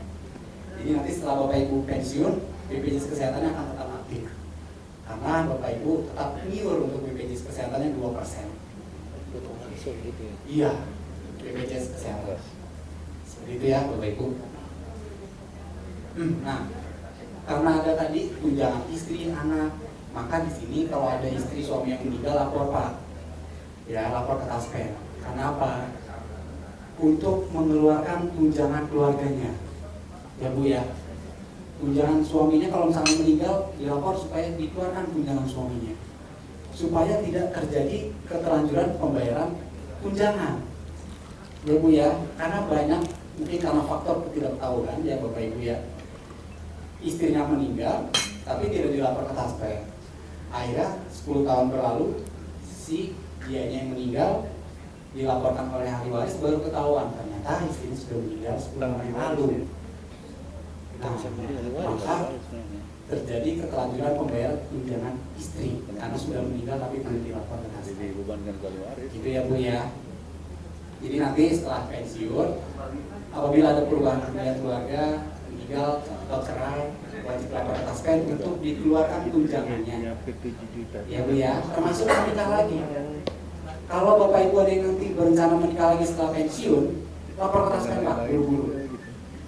Jadi nanti setelah Bapak Ibu pensiun, BPJS Kesehatannya akan tetap aktif. Karena Bapak Ibu tetap nyiur untuk BPJS Kesehatannya 2%. Gitu ya. Iya, BPJS Kesehatan. Seperti itu ya Bapak Ibu. Nah, karena ada tadi tunjangan istri, anak, maka di sini kalau ada istri suami yang meninggal lapor Pak. Ya, lapor ke Taspen. Karena apa? Untuk mengeluarkan tunjangan keluarganya. Ya Bu ya. Tunjangan suaminya kalau misalnya meninggal dilapor supaya dikeluarkan tunjangan suaminya, supaya tidak terjadi keterlanjuran pembayaran tunjangan. Ya Bu ya, karena banyak mungkin karena faktor ketidaktahuan ya Bapak Ibu ya, istrinya meninggal tapi tidak dilapor ke Taspen. Akhirnya 10 tahun berlalu si dianya yang meninggal dilaporkan oleh ahli waris, baru ketahuan ternyata istrinya sudah meninggal 10 tahun yang lalu. Nah, maka terjadi keterlanjuran pembayaran tunjangan istri karena sudah meninggal tapi belum dilapor ke Taspen. Gitu ya Bu ya. Jadi nanti setelah pensiun, apabila ada perubahan keluarga, meninggal atau cerai, wajib lapor ke Taspen untuk dikeluarkan tunjangannya. Ya Bu ya, termasuk menikah lagi. Kalau Bapak Ibu ada yang nanti berencana menikah lagi setelah pensiun, lapor ke Taspen Pak, buru-buru.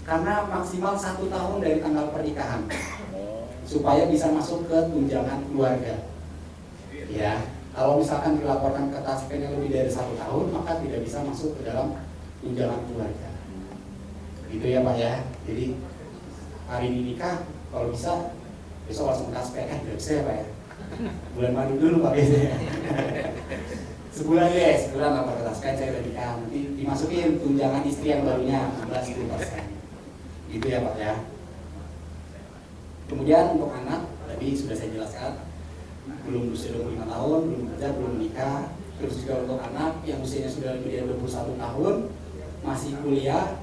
Karena maksimal 1 tahun dari tanggal pernikahan supaya bisa masuk ke tunjangan keluarga. Ya, kalau misalkan dilaporkan ke Taspen yang lebih dari 1 tahun, maka tidak bisa masuk ke dalam tunjangan keluarga. Gitu ya Pak ya. Jadi hari ini nikah, kalau bisa besok langsung ke Taspen. Tidak bisa ya Pak ya. Bulan madu dulu Pak biasanya. Sebulan deh, sebulan lapor ke Taspen, saya udah nikah. Nanti dimasukin tunjangan istri yang barunya 16%. Gitu ya Pak ya. Kemudian untuk anak, tadi sudah saya jelaskan, belum usia 25 tahun, belum kerja, belum menikah. Terus juga untuk anak yang usianya sudah lebih dari 21 tahun, masih kuliah,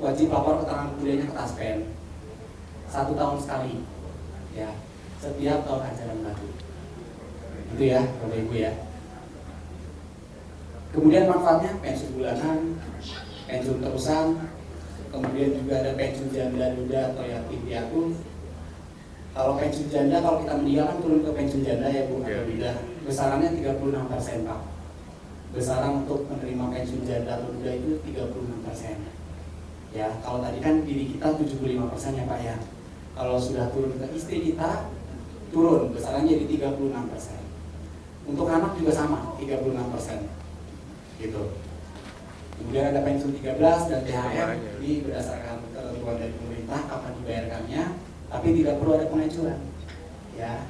wajib lapor keterangan kuliahnya ke Taspen 1 tahun sekali, ya, setiap tahun ajaran baru. Itu ya Bapak Ibu ya. Kemudian manfaatnya pensiun bulanan, pensiun terusan, kemudian juga ada pensiun janda duda atau yatim piatu. Kalau pensiun janda, kalau kita meninggal kan turun ke pensiun janda ya Bu atau duda, besarannya 36% Pak. Besaran untuk menerima pensiun janda atau duda itu 36%. Ya, kalau tadi kan diri kita 75% ya Pak ya. Kalau sudah turun ke istri kita, turun besarannya jadi 36%. Untuk anak juga sama, 36%. Gitu. Kemudian ada pensiun 13 dan THR, jadi berdasarkan ketentuan dari pemerintah kapan dibayarkannya, tapi tidak perlu ada pengajuan. Ya.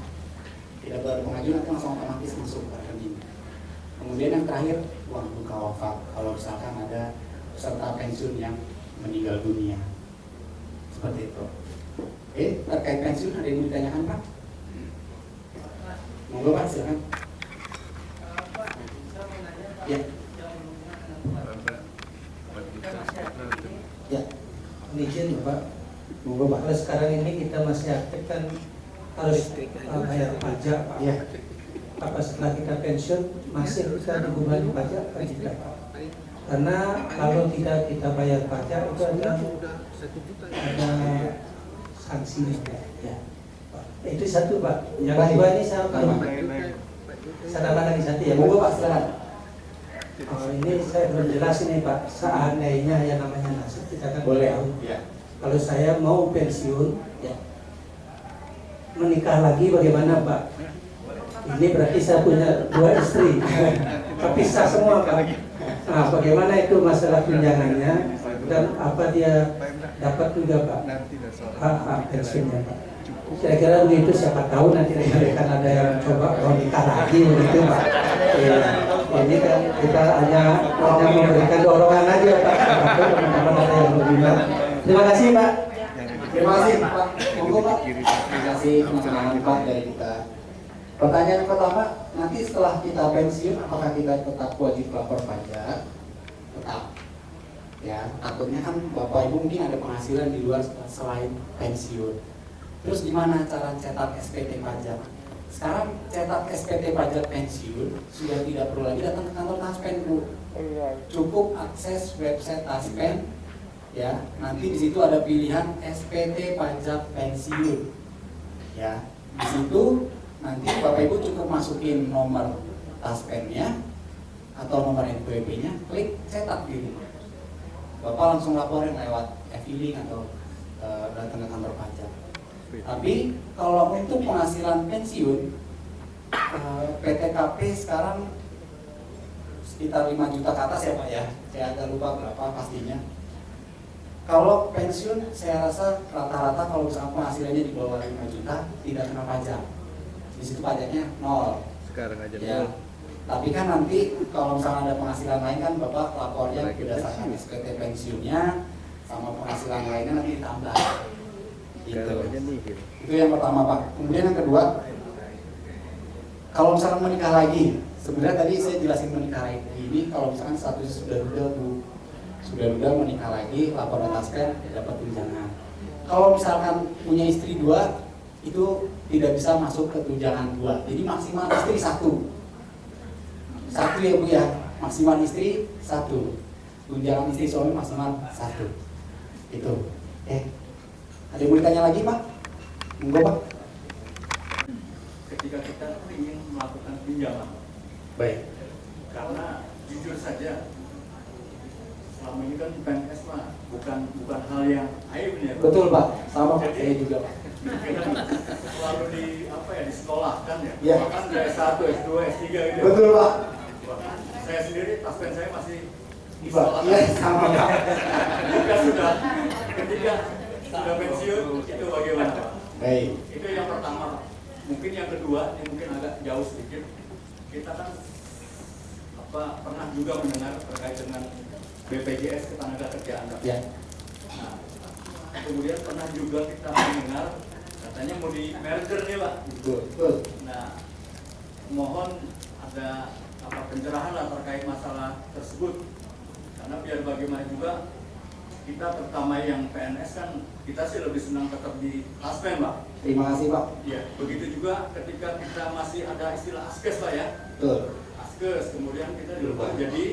Tidak perlu ada pengajuan, nanti langsung otomatis masuk ke rekening. Kemudian yang terakhir, uang duka wafat. Kalau misalkan ada peserta pensiun yang meninggal dunia. Seperti itu. Terkait pensiun ada yang mau ditanyakan, Pak? Monggo, Pak, silakan. Ya. Ya, izin Pak. Monggo Pak. Kalau sekarang ini kita masih aktif kan harus bayar pajak Pak. Ya. Apa setelah kita pensiun masih kita dibebani pajak atau tidak? Karena kalau tidak kita bayar pajak itu ada sanksinya. Ya. Itu satu Pak. Yang kedua ini saya tambah lagi satu ya. Monggo Pak, silakan. Oh, ini saya belum jelas ini Pak. Seandainya yang namanya nasib kita kan boleh tahu. ya. Kalau saya mau pensiun, ya, menikah lagi bagaimana Pak? Ini berarti saya punya 2 istri, kepisah semua Pak. Nah, bagaimana itu masalah tunjangannya dan apa dia dapat juga Pak? Hak pensiunnya Pak. Kira-kira begitu, siapa tahu nanti rekan ada yang coba mau nikah lagi begitu Pak. Ya, ini kan kita hanya memberikan dorongan aja Pak. Teman-teman ada yang berminat. Terima kasih Pak. Terima kasih Pak. Monggo Pak. Terima kasih teman-teman Pak dari kita. Pertanyaan pertama, nanti setelah kita pensiun, apakah kita tetap wajib lapor pajak? Tetap. Ya, takutnya kan Bapak Ibu mungkin ada penghasilan di luar selain pensiun. Terus gimana cara cetak SPT pajak? Sekarang cetak SPT pajak pensiun sudah tidak perlu lagi datang ke kantor Taspen, Bu. Cukup akses website Taspen. Ya, nanti di situ ada pilihan SPT pajak pensiun. Ya, di situ nanti Bapak Ibu cukup masukin nomor Taspennya atau nomor NPWP-nya, klik cetak gitu. Bapak langsung laporin lewat e-filing atau datang ke kantor pajak. Tapi kalau untuk penghasilan pensiun, PTKP sekarang sekitar 5 juta ke atas ya Pak ya. Saya agak lupa berapa pastinya. Kalau pensiun saya rasa rata-rata kalau misalnya penghasilannya di bawah 5 juta tidak kena pajak. Di situ pajaknya 0. Sekarang aja ya. Tapi kan nanti kalau misalnya ada penghasilan lain kan Bapak lapornya berdasarkan SPT pensiunnya sama penghasilan lainnya nanti ditambah. Gitu. Itu yang pertama Pak. Kemudian yang kedua, kalau misalkan menikah lagi, sebenarnya tadi saya jelasin menikah lagi ini kalau misalkan statusnya sudah duda Bu, sudah duda menikah lagi, lapor Taspen dapat tunjangan. Kalau misalkan punya istri 2, itu tidak bisa masuk ke tunjangan 2. Jadi maksimal istri 1 ya Bu ya, maksimal istri 1. Tunjangan istri suami maksimal 1. Itu. Ada yang mau ditanya lagi Pak? Monggo Pak. Ketika kita ingin melakukan pinjaman, Baik. karena jujur saja selama ini kan PNS mah bukan hal yang aib ya. Betul Pak, sama Pak, saya juga Pak. Kita selalu disekolahkan ya. Ya. Bahkan dari S1, S2, S3 gitu. Betul Pak. Bahkan saya sendiri Taspen saya masih Pak, iya sama Pak. Ketika sudah pensiun itu bagaimana Pak? Baik. Itu yang pertama Pak. Mungkin yang kedua, yang mungkin agak jauh sedikit, kita kan pernah juga mendengar terkait dengan BPJS Ketenagakerjaan Pak. Ya. Nah, kemudian pernah juga kita mendengar katanya mau di merger nih Pak. Betul. Nah, mohon ada pencerahan lah terkait masalah tersebut. Karena biar bagaimana juga kita terutama yang PNS kan kita sih lebih senang tetap di Taspen Pak. Terima kasih Pak. Iya, begitu juga ketika kita masih ada istilah askes Pak ya. Betul. Askes, kemudian kita dirubah jadi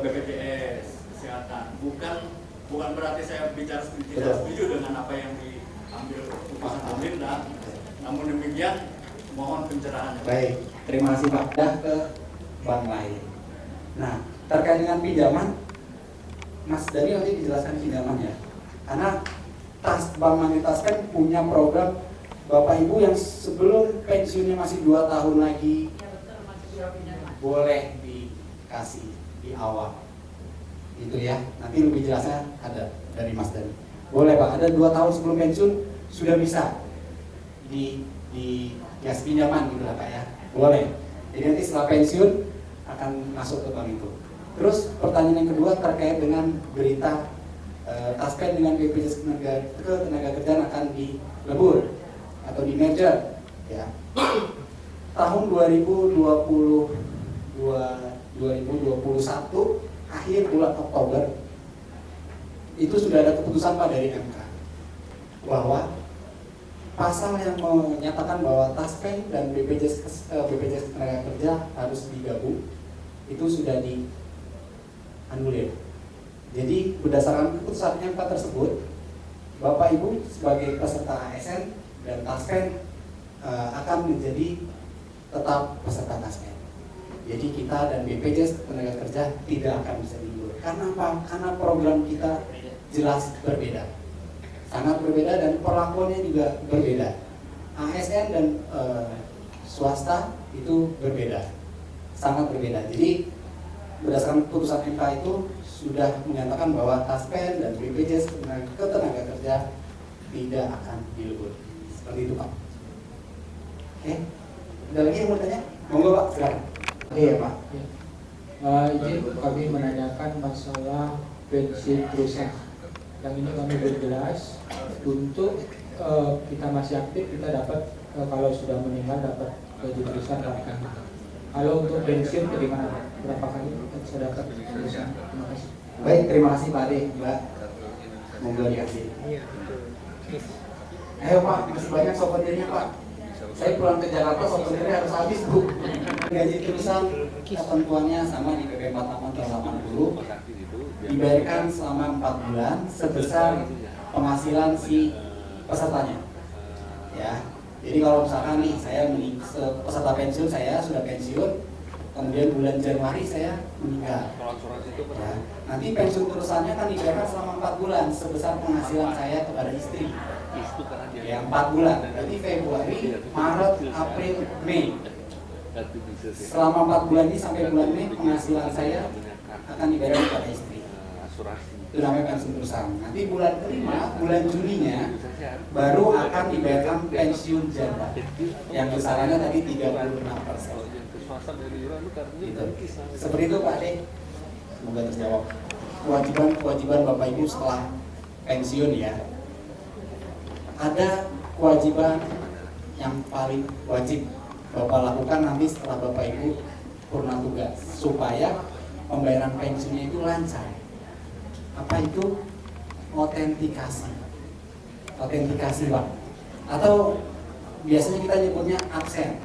BPJS Kesehatan. Bukan berarti saya bicara tidak setuju dengan apa yang diambil keputusan pemerintah. Namun demikian mohon pencerahannya. Baik, terima kasih Pak. Dah ke bank lain. Nah, terkait dengan pinjaman, Mas Dari nanti dijelaskan pinjaman ya. Karena Bank Mandiri Taspen punya program Bapak Ibu yang sebelum pensiunnya masih 2 tahun lagi, boleh dikasih di awal. Itu ya, nanti lebih jelasnya ada dari Mas Dani. Boleh Pak, ada 2 tahun sebelum pensiun sudah bisa dikasih pinjaman gitu lah Pak ya. Boleh. Jadi nanti setelah pensiun akan masuk ke bank itu. Terus pertanyaan yang kedua terkait dengan berita Taspen dengan BPJS Ketenagakerjaan akan dilebur atau di merger ya. Tahun 2021 akhir bulan Oktober itu sudah ada keputusan Pak dari MK bahwa pasal yang menyatakan bahwa Taspen dan BPJS Ketenagakerjaan harus digabung itu sudah dianulir. Jadi berdasarkan keputusan MK tersebut, Bapak Ibu sebagai peserta ASN dan Taspen akan menjadi tetap peserta Taspen. Jadi kita dan BPJS Ketenagakerjaan tidak akan bisa dilebur. Karena apa? Karena program kita jelas berbeda, sangat berbeda dan perlakuannya juga berbeda. ASN dan swasta itu berbeda, sangat berbeda. Jadi berdasarkan keputusan MK itu sudah menyatakan bahwa Taspen dan BPJS Ketenagakerjaan tidak akan dilebur. Seperti itu Pak. Oke, ada lagi yang mau tanya? Monggo Pak, silakan. Oke ya Pak. Izin kami menanyakan masalah pensiun terusan. Yang ini kami berjelas untuk kita masih aktif kita dapat kalau sudah meninggal dapat gaji terusan berapa? Kalau untuk pensiun bagaimana? Berapa kali kita bisa dapat terusan? Terima kasih. Baik, terima kasih Pak Ade, Mbak. Monggo dikasih. Ayo Pak, masih banyak souvenirnya Pak. Saya pulang ke Jakarta souvenirnya harus habis Bu. Gaji terusan ketentuannya sama di PP 48 tahun 80 dibayarkan selama 4 bulan sebesar penghasilan si pesertanya. Ya. Jadi kalau misalkan nih saya peserta pensiun, saya sudah pensiun, kemudian bulan Januari saya meninggal. Ya. Nanti pensiun terusannya kan dibayarkan selama 4 bulan sebesar penghasilan saya kepada istri. Ya 4 bulan, berarti Februari, Maret, April, Mei. Selama 4 bulan ini sampai bulan Mei penghasilan saya akan dibayar kepada istri. Itu namanya pensiun terusan. Nanti bulan kelima, bulan Juninya baru akan dibayarkan pensiun janda yang besarannya tadi 36%. Gitu. Seperti itu Pak Ade. Semoga terjawab. Kewajiban Bapak Ibu setelah pensiun ya. Ada kewajiban yang paling wajib Bapak lakukan nanti setelah Bapak Ibu purna tugas supaya pembayaran pensiunnya itu lancar. Apa itu? Autentikasi. Autentikasi Pak. Atau biasanya kita nyebutnya absen.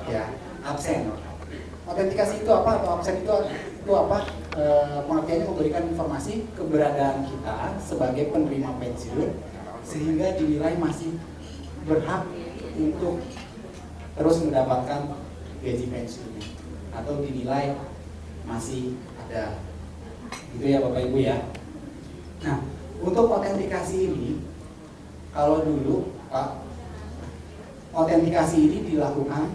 Ya, absen. Autentikasi itu apa? Atau absen itu apa? Pengertiannya memberikan informasi keberadaan kita sebagai penerima pensiun sehingga dinilai masih berhak untuk terus mendapatkan gaji pensiunnya atau dinilai masih ada. Gitu ya Bapak Ibu ya. Nah, untuk autentikasi ini kalau dulu Pak, autentikasi ini dilakukan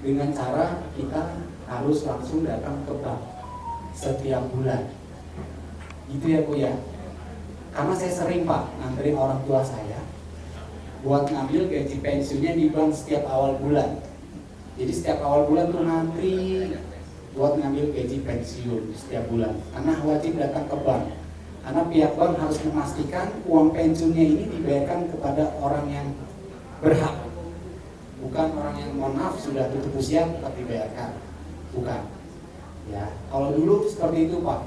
dengan cara kita harus langsung datang ke bank setiap bulan. Gitu ya Bu ya. Karena saya sering Pak nganterin orang tua saya buat ngambil gaji pensiunnya di bank setiap awal bulan. Jadi setiap awal bulan tuh ngantri buat ngambil gaji pensiun setiap bulan. Karena wajib datang ke bank. Karena pihak bank harus memastikan uang pensiunnya ini dibayarkan kepada orang yang berhak. Bukan orang yang mohon maaf sudah tutup usia tetap dibayarkan. Bukan. Ya, kalau dulu seperti itu Pak.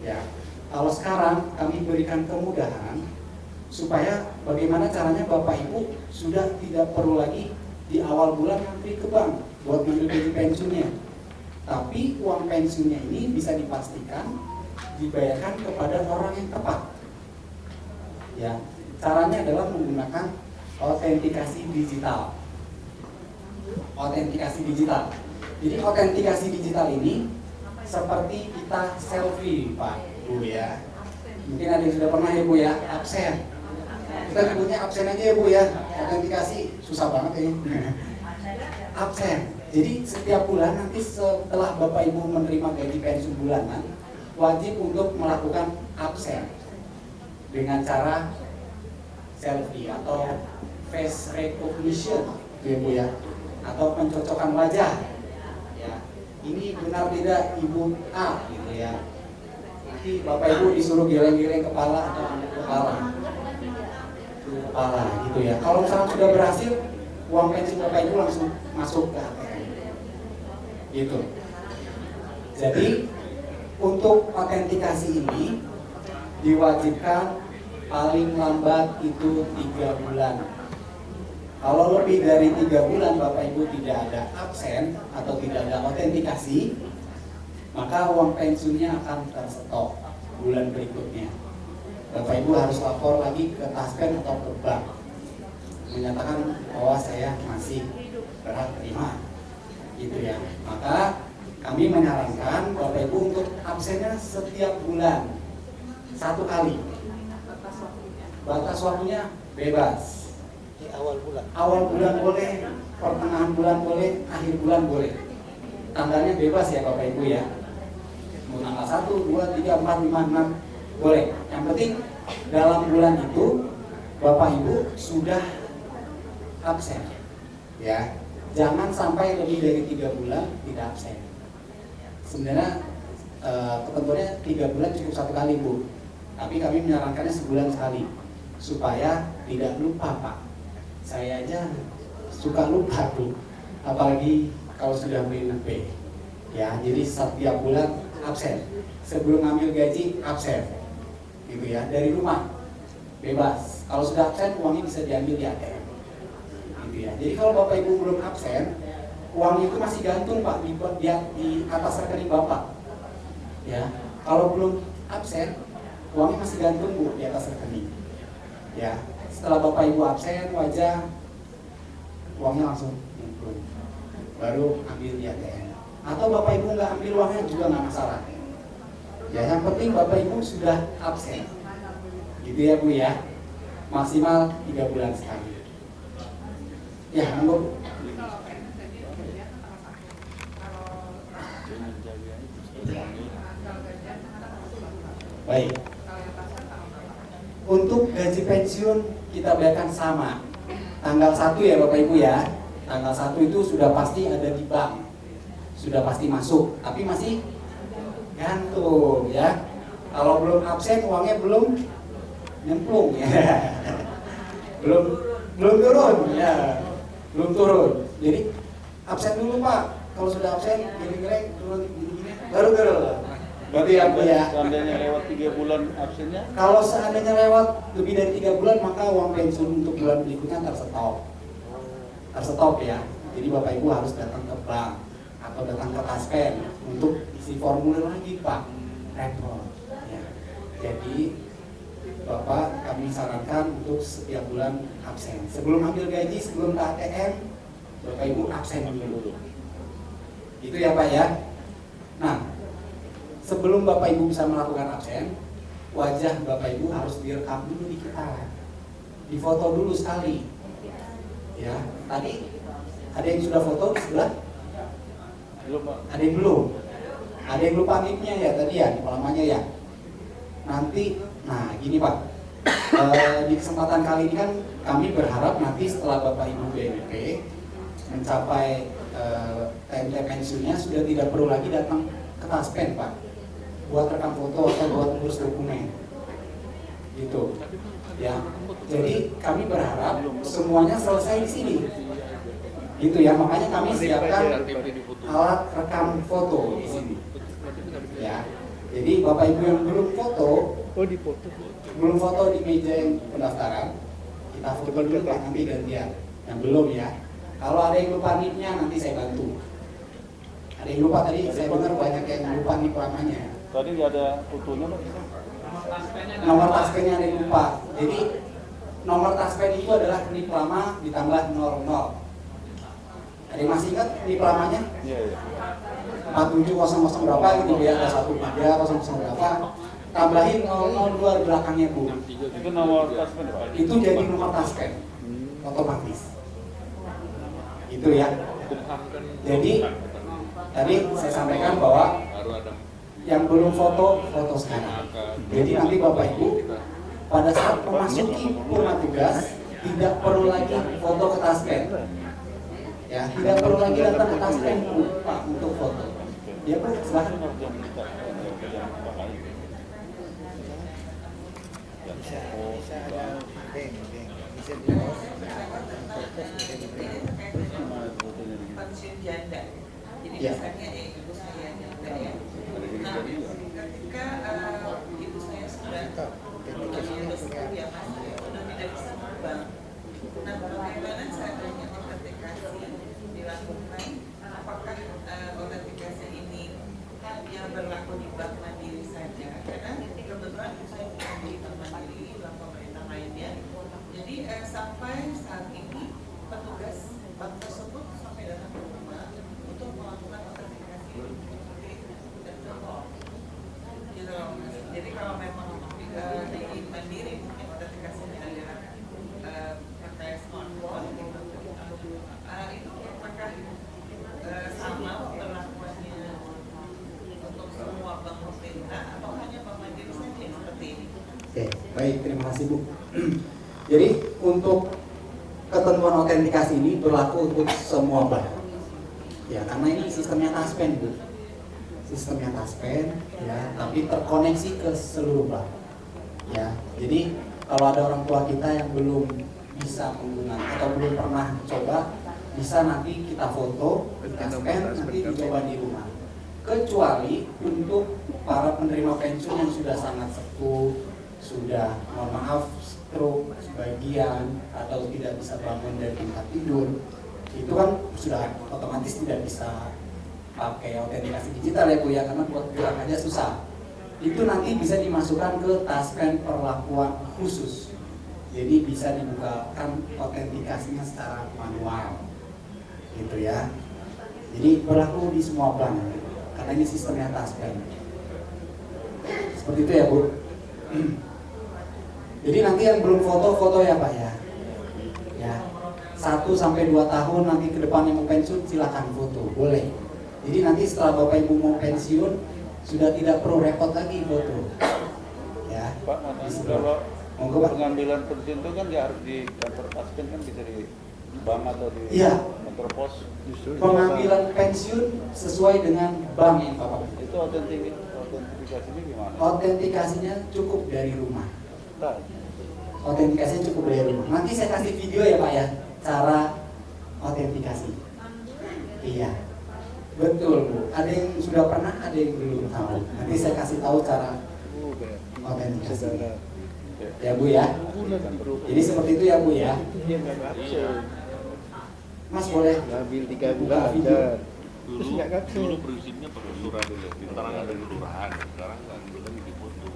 Ya. Kalau sekarang kami berikan kemudahan supaya bagaimana caranya Bapak Ibu sudah tidak perlu lagi di awal bulan ngantri ke bank buat ngambil gaji pensiunnya. Tapi uang pensiunnya ini bisa dipastikan dibayarkan kepada orang yang tepat. Ya, caranya adalah menggunakan autentikasi digital. Autentikasi digital. Jadi autentikasi digital ini seperti kita selfie Pak Bu ya. Mungkin ada yang sudah pernah ya Bu ya, absen. Kita sebutnya absen aja ya Bu ya. Autentikasi susah banget ya. Absen. Jadi setiap bulan nanti setelah Bapak Ibu menerima gaji pensiun bulanan, wajib untuk melakukan absen dengan cara selfie atau face recognition, gitu ya Bu ya, atau pencocokan wajah. Ya, ini benar tidak Ibu A, gitu ya. Nanti Bapak Ibu disuruh geleng-geleng kepala atau angkat kepala, gitu ya. Kalau misalnya sudah berhasil, uang pensiun Bapak Ibu langsung masuk ke ATM, gitu. Jadi untuk autentikasi ini diwajibkan paling lambat itu 3 bulan. Kalau lebih dari 3 bulan Bapak Ibu tidak ada absen atau tidak ada autentikasi, maka uang pensiunnya akan terstop bulan berikutnya. Bapak Ibu harus lapor lagi ke Taspen atau ke bank menyatakan bahwa saya masih berhak terima, gitu ya. Maka kami menyarankan Bapak Ibu untuk absennya setiap bulan 1 kali. Batas waktunya bebas. Di awal bulan. Awal bulan boleh, pertengahan bulan boleh, akhir bulan boleh. Tanggalnya bebas ya Bapak Ibu ya. Mau tanggal 1, 2, 3, 4, 5, 6 boleh. Yang penting dalam bulan itu Bapak Ibu sudah absen. Ya. Jangan sampai lebih dari 3 bulan tidak absen. Sebenarnya ketentuannya 3 bulan cukup 1 kali Bu. Tapi kami menyarankannya sebulan sekali supaya tidak lupa Pak. Saya aja suka lupa Bu, apalagi kalau sudah BUP. Ya, jadi setiap bulan absen. Sebelum ngambil gaji absen, gitu ya. Dari rumah bebas. Kalau sudah absen uangnya bisa diambil di ATM, gitu ya. Jadi kalau Bapak Ibu belum absen, uangnya itu masih gantung Pak di atas rekening Bapak. Ya, kalau belum absen uangnya masih gantung Bu di atas rekening. Ya, setelah Bapak Ibu absen wajah uangnya langsung nyemplung, baru ambil di ATM. Atau Bapak Ibu nggak ambil uangnya juga nggak masalah. Ya, yang penting Bapak Ibu sudah absen, gitu ya Bu ya. Maksimal 3 bulan sekali. Ya, monggo. Baik. Untuk gaji pensiun kita bayarkan sama. Tanggal 1 ya Bapak Ibu ya. Tanggal 1 itu sudah pasti ada di bank. Sudah pasti masuk, tapi masih gantung ya. Kalau belum absen uangnya belum nyemplung ya. belum turun ya. Belum turun. Jadi absen dulu Pak. Kalau sudah absen gini-gini turun gini-gini baru turun. Berarti ya Bu ya. Seandainya lewat 3 bulan absennya? Kalau seandainya lewat lebih dari 3 bulan maka uang pensiun untuk bulan berikutnya terstop. Terstop ya. Jadi Bapak Ibu harus datang ke bank atau datang ke Taspen untuk isi formulir lagi Pak. Repot. Ya. Jadi Bapak kami sarankan untuk setiap bulan absen. Sebelum ambil gaji, sebelum ke ATM, Bapak Ibu absen dulu. Itu ya Pak ya. Nah, sebelum Bapak Ibu bisa melakukan absen, wajah Bapak Ibu harus direkam dulu di kita, difoto dulu sekali. Ya, tadi ada yang sudah foto di sebelah? Belum Pak. Ada yang belum? Ada yang lupa NIP-nya ya tadi ya, lamanya ya. Nanti, nah gini Pak, di kesempatan kali ini kan kami berharap nanti setelah Bapak Ibu BNP mencapai TMT pensiunnya sudah tidak perlu lagi datang ke Taspen Pak, buat rekam foto atau buat ngurus dokumen, gitu. Ya, jadi kami berharap semuanya selesai di sini, gitu ya. Makanya kami siapkan alat rekam foto di sini. Ya, jadi Bapak Ibu yang belum foto, belum foto di meja yang pendaftaran, kita foto dulu Pak, nanti gantian. Yang belum ya. Kalau ada yang lupa NIP-nya nanti saya bantu. Ada yang lupa tadi, saya dengar banyak yang lupa NIP lamanya. Tadi nggak ada fotonya Pak? Nomor taspennya ada yang lupa. Jadi nomor taspen itu adalah NIP lama ditambah 00. Ada yang masih ingat NIP lamanya? Iya, iya. 4700 berapa gitu ya, ada 1300 berapa. tambahin 002 di belakangnya Bu. Itu nomor taspen Pak. Itu jadi nomor taspen otomatis. Itu ya. Jadi tadi saya sampaikan bahwa yang belum foto sekarang. Jadi nanti Bapak Ibu pada saat memasuki purna tugas tidak perlu lagi foto ke taspen. Ya, tidak perlu lagi datang ke taspen Pak untuk foto. Ya Bu, silahkan. Bisa ada bank bisa di pensiun janda. Jadi Ya. biasanya ibu saya janda ya. Nah, ketika ibu saya sudah lulus kuliah Mas, sudah tidak bisa terbang. Nah, bagaimana caranya autentikasi dilakukan? Apakah autentikasi ini yang berlaku di Bank Mandiri saja? Karena kebetulan saya punya di Bank Mandiri, bank pemerintah lainnya. Jadi sampai saat ini petugas bank tersebut sampai datang ke rumah untuk melakukan autentikasi seperti itu. Gitu loh, Mas. Jadi kalau memang di Mandiri mungkin autentikasinya adalah pakai smartphone gitu. Itu apakah sama perlakuannya untuk semua bank pemerintah atau hanya Bank Mandiri saja yang seperti ini? Oke, baik, terima kasih Bu. Jadi untuk ketentuan autentikasi ini berlaku untuk semua bank. Ya, karena ini sistemnya taspen Bu. Sistemnya taspen, ya, tapi terkoneksi ke seluruh bank. Ya, jadi kalau ada orang tua kita yang belum bisa menggunakan atau belum pernah coba, bisa nanti kita foto, kita scan, nanti dicoba di rumah. Kecuali untuk para penerima pensiun yang sudah sangat sepuh, sudah mohon maaf stroke sebagian atau tidak bisa bangun dari tempat tidur, itu kan sudah otomatis tidak bisa pakai autentikasi digital ya Bu ya, karena buat gerak aja susah. Itu nanti bisa dimasukkan ke taspen perlakuan khusus. Jadi bisa dibukakan autentikasinya secara manual, gitu ya. Jadi berlaku di semua bank, karena ini sistemnya taspen. Seperti itu ya Bu. Jadi nanti yang belum foto ya Pak ya. Ya, 1-2 tahun nanti ke depan yang mau pensiun silakan foto, boleh. Jadi nanti setelah Bapak Ibu mau pensiun sudah tidak perlu repot lagi foto. Ya. Pak, kalau monggo Pak. pengambilan pensiun itu kan dia harus di kantor taspen, kan bisa di bank atau di Iya. kantor pos. Pengambilan pensiun sesuai dengan bank yang Bapak. Itu autentikasinya gimana? Autentikasinya cukup dari rumah. Nah, Autentikasinya cukup dari rumah. Nanti saya kasih video ya Pak ya, cara autentikasi. Iya, betul Bu. Ada yang sudah pernah, ada yang belum tahu. Nanti saya kasih tahu cara autentikasi. Ya Bu ya. Jadi seperti itu ya Bu ya. Mas boleh ambil 3 buka bulan video. Dulu prinsipnya perlu surat dulu, diterangkan dari kelurahan. Sekarang kan kita bikin foto.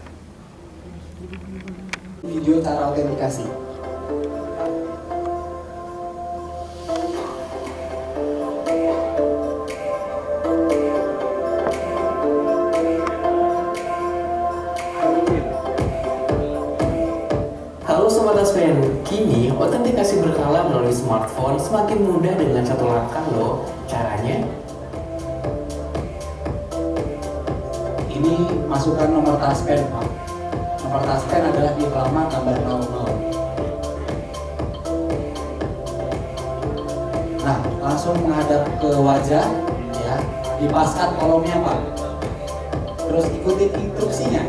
Video cara autentikasi. Halo Sobat Taspen, kini autentikasi berkala melalui smartphone semakin mudah dengan satu langkah loh. Caranya, Ini masukkan nomor taspen Pak. Nomor taspen adalah di halaman tambah 00. Nah, langsung menghadap ke wajah, ya, dipaskan kolomnya Pak. Terus ikutin instruksinya.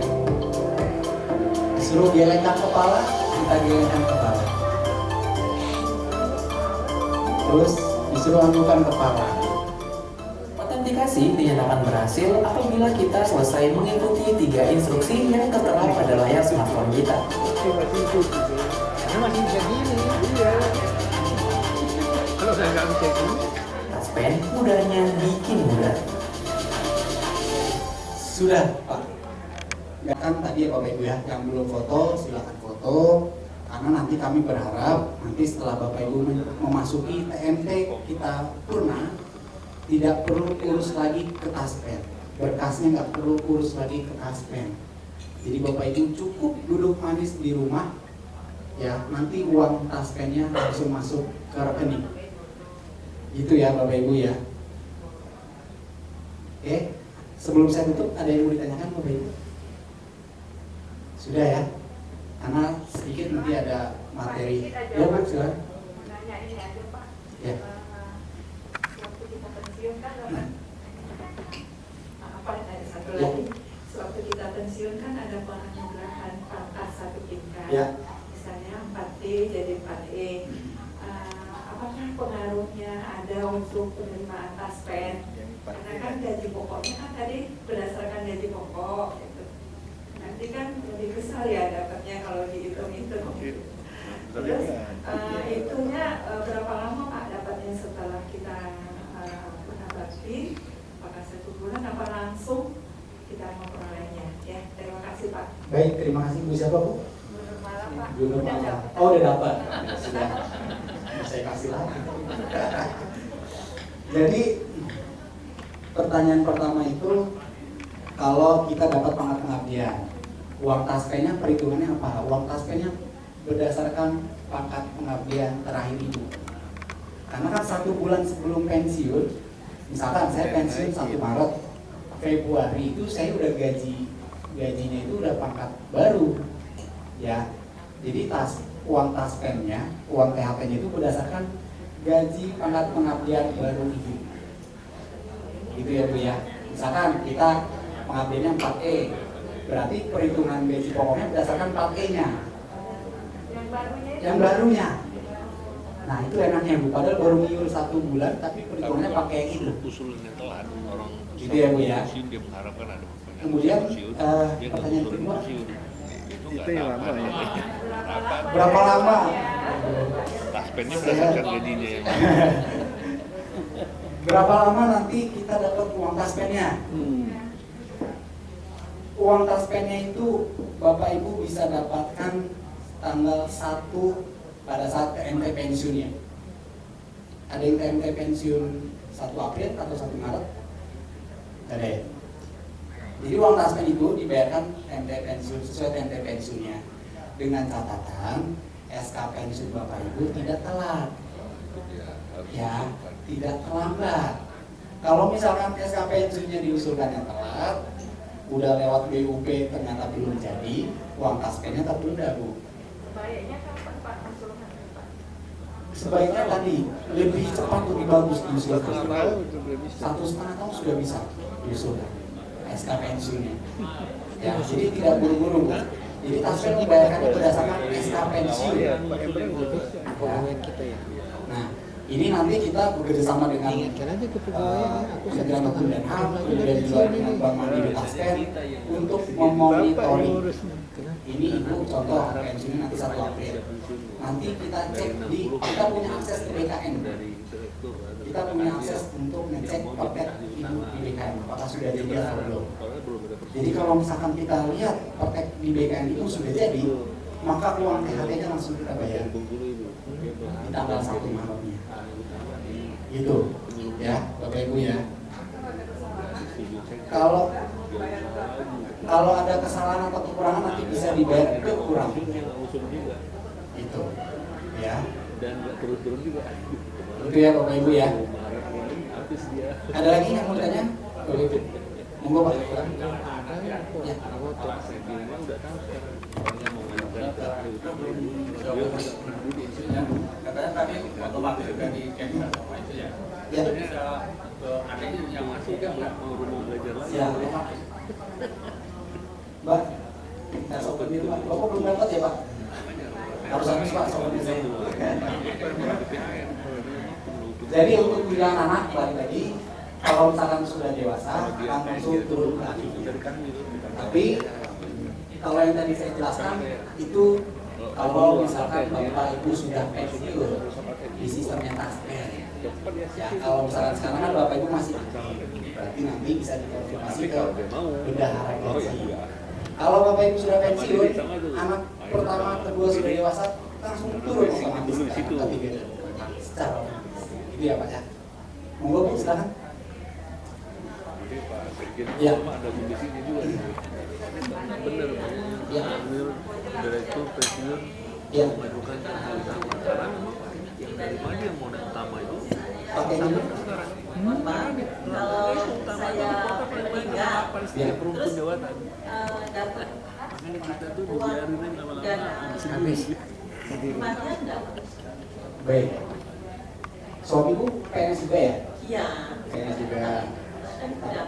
Disuruh gelengkan kepala, kita gelengkan kepala. Terus disuruh anggukan kepala. autentikasi dinyatakan berhasil apabila kita selesai mengikuti 3 instruksi yang tertera pada layar smartphone kita. Karena masih bisa gini, iya. Kalau saya nggak bisa gini, Taspen mudahnya bikin mudah. Sudah Pak. Ya kan tadi ya Bapak Ibu ya, yang belum foto silakan foto. Karena nanti kami berharap nanti setelah Bapak Ibu memasuki TMT kita purna, tidak perlu urus lagi ke taspen, berkasnya nggak perlu urus lagi ke taspen. Jadi Bapak Ibu cukup duduk manis di rumah, ya nanti uang taspennya langsung masuk ke rekening. Gitu ya Bapak Ibu ya. Oke, sebelum saya tutup ada yang mau ditanyakan Bapak Ibu? Sudah ya? Karena sedikit nanti ada materi. Ya Bu, silakan. Nanya ini aja Pak. Ya. Waktu kita pensiun kan apa ada satu Ya. lagi. Sewaktu kita pensiun kan ada penganugerahan pangkat satu tingkat. Ya. Misalnya 4D jadi 4E. Apakah pengaruhnya ada untuk penerimaan taspen? Karena kan gaji pokoknya kan tadi berdasarkan gaji pokok gitu. Nanti kan lebih besar ya dapatnya kalau dihitung-hitung. Terus itunya berapa lama Pak dapatnya setelah kita pernah bakti? Apakah 1 bulan apa langsung kita memperolehnya? Ya, terima kasih Pak. Baik, terima kasih Bu. Siapa Bu? Belum malam Pak. Belum Udah malam. dapat. Oh, udah dapat. Sudah. Saya kasih lagi. Jadi pertanyaan pertama itu, kalau kita dapat pangkat pengabdian, uang taspennya perhitungannya apa? Uang taspennya berdasarkan pangkat pengabdian terakhir itu. Karena kan 1 bulan sebelum pensiun, misalkan saya pensiun 1 Maret, Februari itu saya udah gajinya itu udah pangkat baru, ya. Jadi uang taspennya, uang THP-nya itu berdasarkan gaji pangkat pengabdian baru itu. Gitu ya Bu ya. Misalkan kita pengabdiannya 4E, berarti perhitungan gaji pokoknya berdasarkan 4E-nya. Yang barunya. Nah itu enaknya Bu, padahal baru ngiur 1 bulan tapi perhitungannya pakai itu. Usulannya telat orang. Gitu ya Bu ya. Dia mengharapkan ada Kemudian dia pertanyaan kedua, itu yang lama ya. berapa lama? Taspennya berdasarkan gajinya yang Berapa lama nanti kita dapat uang taspennya? Uang taspennya itu Bapak Ibu bisa dapatkan tanggal 1 pada saat TMT pensiunnya. Ada yang TMT pensiun 1 April atau 1 Maret? Ada ya? Jadi uang taspen itu dibayarkan TMT pensiun sesuai TMT pensiunnya, dengan catatan SK pensiun Bapak Ibu tidak telat. Ya, tidak terlambat. Kalau misalkan SK pensiunnya diusulkannya telat, udah lewat BUP ternyata belum jadi, uang taspennya tertunda Bu. Sebaiknya kapan Pak usulkan Pak? Sebaiknya tadi lebih cepat lebih bagus diusulkan. 1,5 tahun sudah bisa diusulkan SK pensiunnya. Ya, jadi tidak buru-buru Bu. Jadi taspen dibayarkannya berdasarkan SK pensiun. Ya. Nah, ini nanti kita bekerja sama dengan Kementerian Hukum dan HAM, kemudian juga dengan Bank Mandiri Taspen untuk memonitoring. Ini Ibu contoh pensiunnya nanti 1 April. Nanti kita cek kita punya akses ke BKN. Kita punya akses untuk ngecek pertek Ibu di BKN, apakah sudah jadi atau belum. Jadi kalau misalkan kita lihat pertek di BKN itu sudah jadi, maka uang THT-nya langsung kita bayar di tanggal 1 Maretnya. Gitu, ya Bapak Ibu ya. Kalau ada kesalahan atau kekurangan nanti bisa dibayar kekurangan. Itu, ya. dan nggak turun-turun juga. Itu ya Bapak Ibu ya. Ada lagi yang mau ditanya? Bapak Ibu, monggo Pak. Ya. Udah tahu sekarang orangnya mau ngajukan Katanya tadi waktu waktu juga di cancel sama itu ya. Ya. Bisa ke adanya yang masuk kan mau rumah belajar lagi. Ya. Mbak, kita sobat dulu Pak. Bapak belum dapat ya Pak? Harus habis Pak sobatnya saya. Jadi untuk pilihan anak balik lagi, kalau misalkan sudah dewasa, langsung turun lagi. Tapi kalau yang tadi saya jelaskan itu kalau misalkan Bapak Ibu sudah pensiun di sistemnya taspen. Ya kalau misalkan sekarang kan Bapak Ibu masih aktif, berarti nanti bisa dikonfirmasi ke bendahara gaji. Kalau Bapak Ibu sudah pensiun, anak pertama, kedua sudah dewasa, langsung turun otomatis ke secara itu ya Pak ya. Monggo Bu silakan. Jadi Pak Sekjen Ya. ada di sini juga. Bener. Ya. Dari itu pensiun Ya. memajukan yang utama. Karena memang yang dari mana yang mau naik utama itu Pakai sama ini. sekarang. Kalau saya meninggal, Paling perempuan terus jawatan. dapat Makanya kita tuh dibiarin lama-lama Habis. kematian dapat. Baik. Suamiku PNS juga ya? Iya. PNS juga.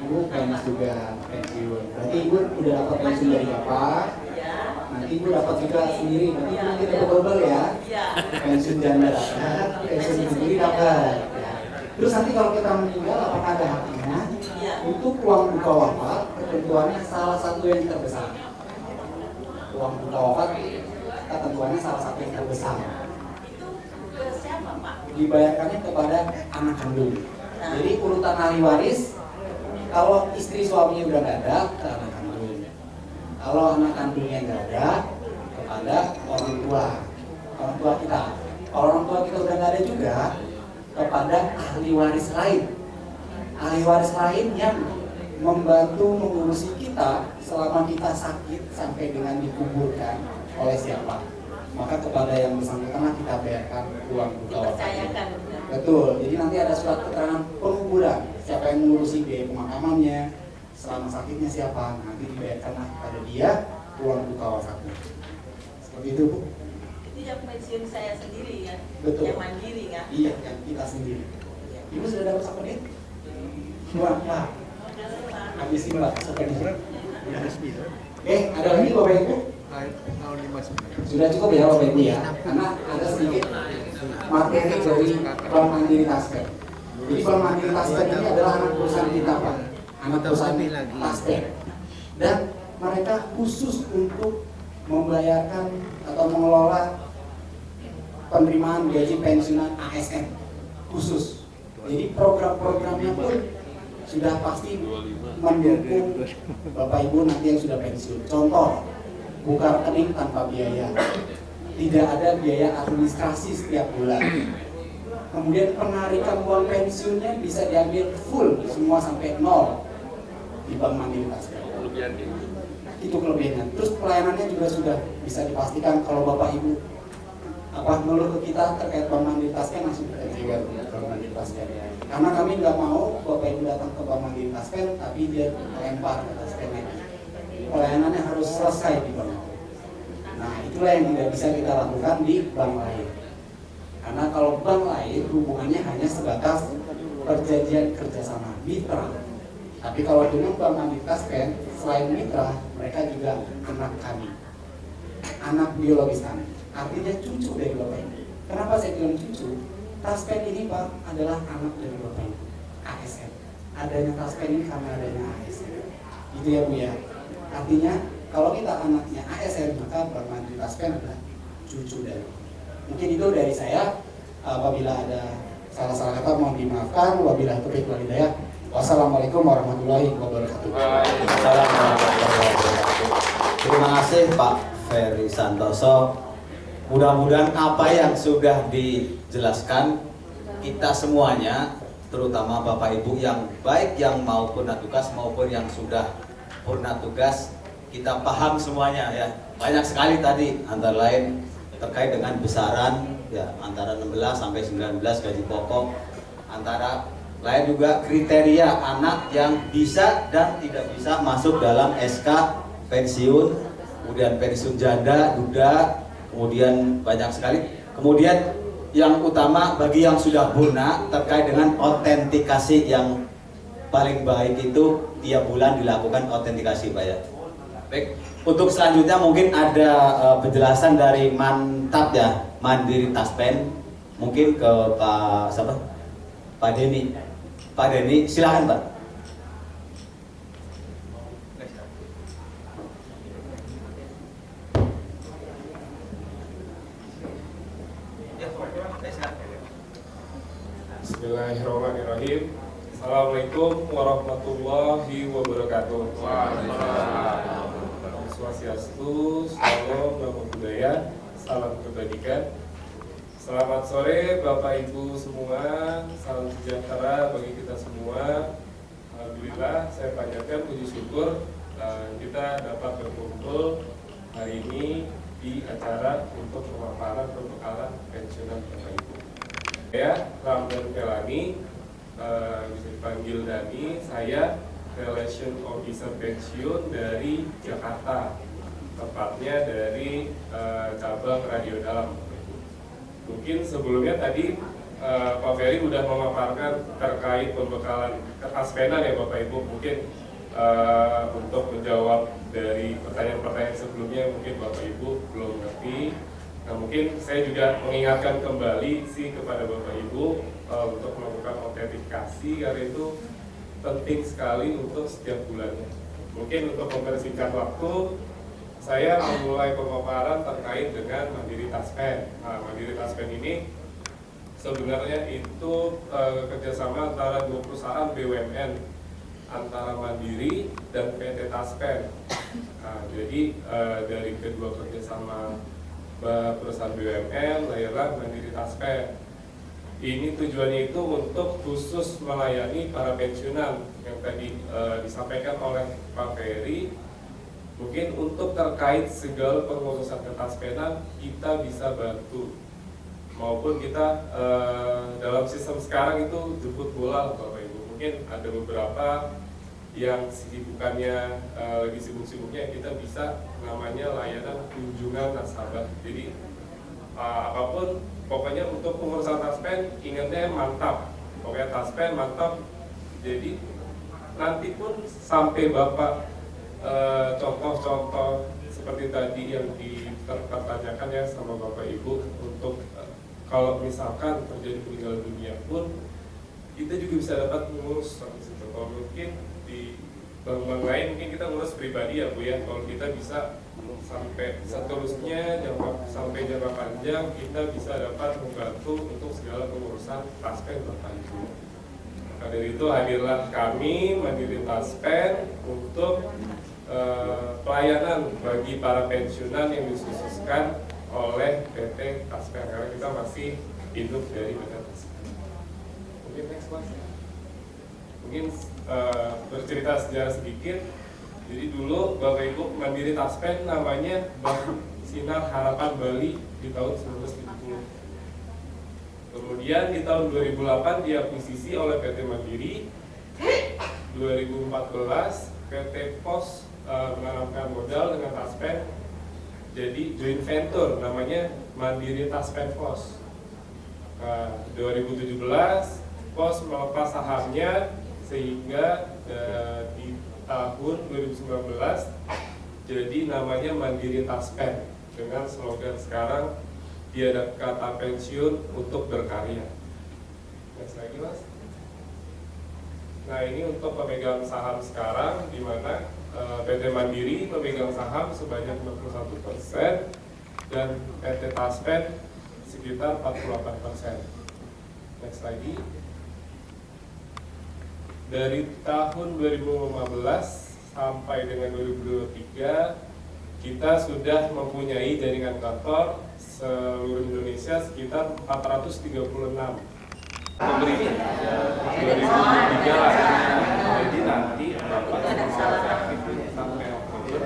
Ibu PNS juga pensiun. Berarti ibu udah dapat pensiun dari bapak. Iya. Nanti ibu dapat juga sendiri. Nanti nanti dapat double ya. Iya. Pensiun janda dapat, pensiun sendiri dapat. Ya. Terus nanti kalau kita meninggal apakah ada haknya? Iya. Untuk uang buka wafat ketentuannya salah satu yang terbesar. Uang buka wafat ketentuannya salah satu yang terbesar. Itu ke siapa, Pak? Dibayarkannya kepada anak kandung. Jadi urutan ahli waris, kalau istri suaminya udah nggak ada, ke anak kandung. Kalau anak kandungnya nggak ada, kepada orang tua kita. Kalau orang tua kita udah nggak ada juga, kepada ahli waris lain. Ahli waris lain yang membantu mengurusi kita selama kita sakit sampai dengan dikuburkan oleh siapa. Maka kepada yang bersangkutan kita bayarkan uang buka wafat. Dipercayakan. Betul. Jadi nanti ada surat keterangan penguburan. Siapa yang mengurusi biaya pemakamannya, selama sakitnya siapa, nanti dibayarkanlah kepada dia uang buka wafatnya. Seperti itu, Bu. Itu yang pensiun saya sendiri ya. Betul. Yang mandiri kan? Iya, yang kita sendiri. Ibu sudah dapat sepenit? Wah, Pak. Habisin Pak sepenit. Ada lagi Bapak Ibu? Sudah cukup ya Bapak Ibu ya, karena ada sedikit materi dari Bank Mandiri Taspen. Jadi Bank Mandiri Taspen ini adalah anak perusahaan kita Pak, anak perusahaan Taspen. Dan mereka khusus untuk membayarkan atau mengelola penerimaan gaji pensiunan ASN khusus. Jadi program-programnya pun sudah pasti mendukung Bapak Ibu nanti yang sudah pensiun. Contoh, buka rekening tanpa biaya, tidak ada biaya administrasi setiap bulan. Kemudian penarikan uang pensiunnya bisa diambil full semua sampai nol di Bank Mandiri Taspen. Itu kelebihannya. Terus pelayanannya juga sudah bisa dipastikan. Kalau Bapak Ibu ngeluh ke kita terkait Bank Mandiri Taspen, langsung kita juga Bank Mandiri Taspen. Karena kami nggak mau Bapak Ibu datang ke Bank Mandiri Taspen tapi dia lempar ke Taspen lagi. Pelayanannya harus selesai di bank. Nah, itulah yang tidak bisa kita lakukan di bank lain. Karena kalau bank lain hubungannya hanya sebatas perjanjian kerjasama mitra. Tapi kalau dengan Bank Mandiri Taspen, selain mitra, mereka juga anak kami, anak biologis kami. Artinya cucu dari Bapak Ibu. Kenapa saya bilang cucu? Taspen ini Pak adalah anak dari Bapak Ibu, ASN. Adanya Taspen ini karena adanya ASN. Itu ya Bu ya. Artinya kalau kita anaknya ASN, maka Bank Mandiri Taspen adalah cucu dari. Mungkin itu dari saya. Apabila ada salah-salah kata mohon dimaafkan. Wabillahi taufiq wal hidayah. Wassalamualaikum warahmatullahi wabarakatuh. Terima kasih Pak Ferry Santoso. Mudah-mudahan apa yang sudah dijelaskan kita semuanya, terutama Bapak Ibu yang baik yang mau purna tugas maupun yang sudah purna tugas, kita paham semuanya ya. Banyak sekali tadi antara lain terkait dengan besaran ya antara 16 sampai 19 gaji pokok, antara lain juga kriteria anak yang bisa dan tidak bisa masuk dalam SK pensiun, kemudian pensiun janda, duda, kemudian banyak sekali. Kemudian yang utama bagi yang sudah purna terkait dengan autentikasi yang paling baik itu tiap bulan dilakukan autentikasi Pak ya. Baik, untuk selanjutnya mungkin ada penjelasan dari Mantap ya, Mandiri Taspen. Mungkin ke Pak siapa? Pak Denny. Pak Denny, silakan Pak. Bismillahirrahmanirrahim. Assalamualaikum warahmatullahi wabarakatuh. Om Swastiastu, Salam, Namo Buddhaya, Salam Kebajikan. Selamat sore Bapak Ibu semua, salam sejahtera bagi kita semua. Alhamdulillah saya panjatkan puji syukur kita dapat berkumpul hari ini di acara untuk pemaparan perbekalan pensiunan Bapak Ibu. Saya Ramdan Pelani, bisa dipanggil Dani. Saya Relation Officer Pensiun dari Jakarta, tepatnya dari cabang Radio Dalam. Mungkin sebelumnya tadi Pak Ferry sudah memaparkan terkait pembekalan ketaspenan ya Bapak Ibu. Mungkin untuk menjawab dari pertanyaan-pertanyaan sebelumnya mungkin Bapak Ibu belum ngerti. Nah mungkin saya juga mengingatkan kembali sih kepada Bapak Ibu untuk melakukan autentikasi karena itu penting sekali untuk setiap bulannya. Mungkin untuk mempersingkat waktu, saya memulai pemaparan terkait dengan Mandiri Taspen. Nah, Mandiri Taspen ini sebenarnya itu kerjasama antara dua perusahaan BUMN, antara Mandiri dan PT Taspen. Nah, jadi dari kedua kerjasama perusahaan BUMN lahirlah Mandiri Taspen. Ini tujuannya itu untuk khusus melayani para pensiunan yang tadi disampaikan oleh Pak Ferry. Mungkin untuk terkait segala pengurusan ketaspenan kita bisa bantu, maupun kita dalam sistem sekarang itu jemput bola Bapak Ibu. Mungkin ada beberapa yang sibukannya lagi sibuk-sibuknya, kita bisa namanya layanan kunjungan nasabah. Jadi apapun pokoknya untuk pengurusan taspen ingatnya mantap, pokoknya taspen mantap. Jadi nanti pun sampai Bapak contoh-contoh seperti tadi yang dipertanyakan ya sama Bapak Ibu, untuk kalau misalkan terjadi meninggal dunia pun kita juga bisa dapat mengurus sampai situ. Kalau mungkin di bank-bank lain mungkin kita ngurus pribadi ya Bu ya, kalau kita bisa sampai seterusnya sampai jangka panjang kita bisa dapat membantu untuk segala pengurusan taspen Bapak Ibu. Maka dari itu hadirlah kami Mandiri Taspen untuk pelayanan bagi para pensiunan yang dikhususkan oleh PT Taspen, karena kita masih hidup dari PT Taspen. Mungkin next Mas. Mungkin bercerita sejarah sedikit. Jadi dulu Bapak Ibu Mandiri Taspen namanya Bank Sinar Harapan Bali di tahun 1970. Kemudian di tahun 2008 diakuisisi oleh PT Mandiri. 2014 PT Pos menanamkan modal dengan Taspen, jadi joint venture namanya Mandiri Taspen Pos. 2017 Pos melepas sahamnya sehingga di tahun 2019 jadi namanya Mandiri Taspen dengan slogan sekarang tiada kata pensiun untuk berkarya. Next lagi Mas. Nah ini untuk pemegang saham sekarang, di mana PT Mandiri pemegang saham sebanyak 61% dan PT Taspen sekitar 48%. Next lagi. Dari tahun 2015 sampai dengan 2023 kita sudah mempunyai jaringan kantor seluruh Indonesia sekitar 436. Pemberi 2023 lah. Jadi nanti Bapak bisa aktif sampai Oktober.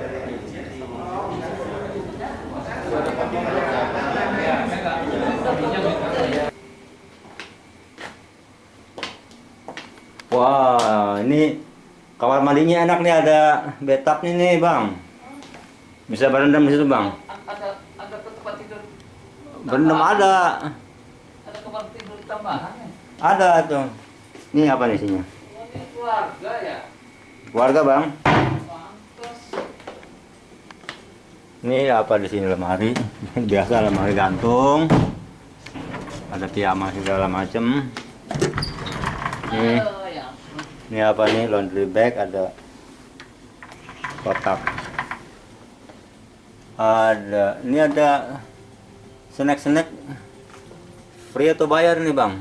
Wah, ini kamar mandinya enak nih, ada bathtubnya nih Bang. Bisa berendam di situ Bang. Ada tempat tidur. Berendam ada. Ada kamar tidur tambahan ya? Ada tuh. Ini apa nih isinya? Ini keluarga ya? Keluarga Bang. Ini apa di sini, lemari. Biasa lemari gantung. Ada piyama segala macem. Ini apa nih, laundry bag, ada kotak. Ada, ini ada snack-snack free atau bayar nih Bang?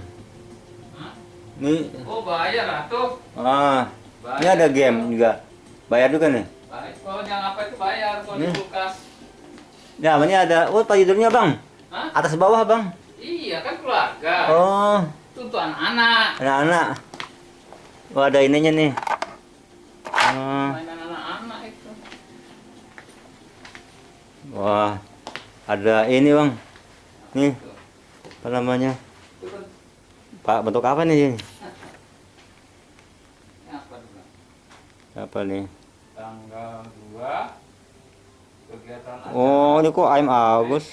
Ini Oh bayar atuh. ini ada game juga. Bayar juga nih. Kalau yang apa itu bayar, kalau di kulkas. Ya, ini ada, oh tempat tidurnya Bang. Hah? Atas bawah Bang. Iya kan keluarga. Oh. Itu untuk anak-anak. Anak-anak. Oh ada ininya nih. Mainan anak-anak itu. Wah, ada ini bang. Nih, apa namanya? Pak, bentuk apa nih? Apa nih? Tanggal 2 kegiatan Oh, ini kok I'm Agus.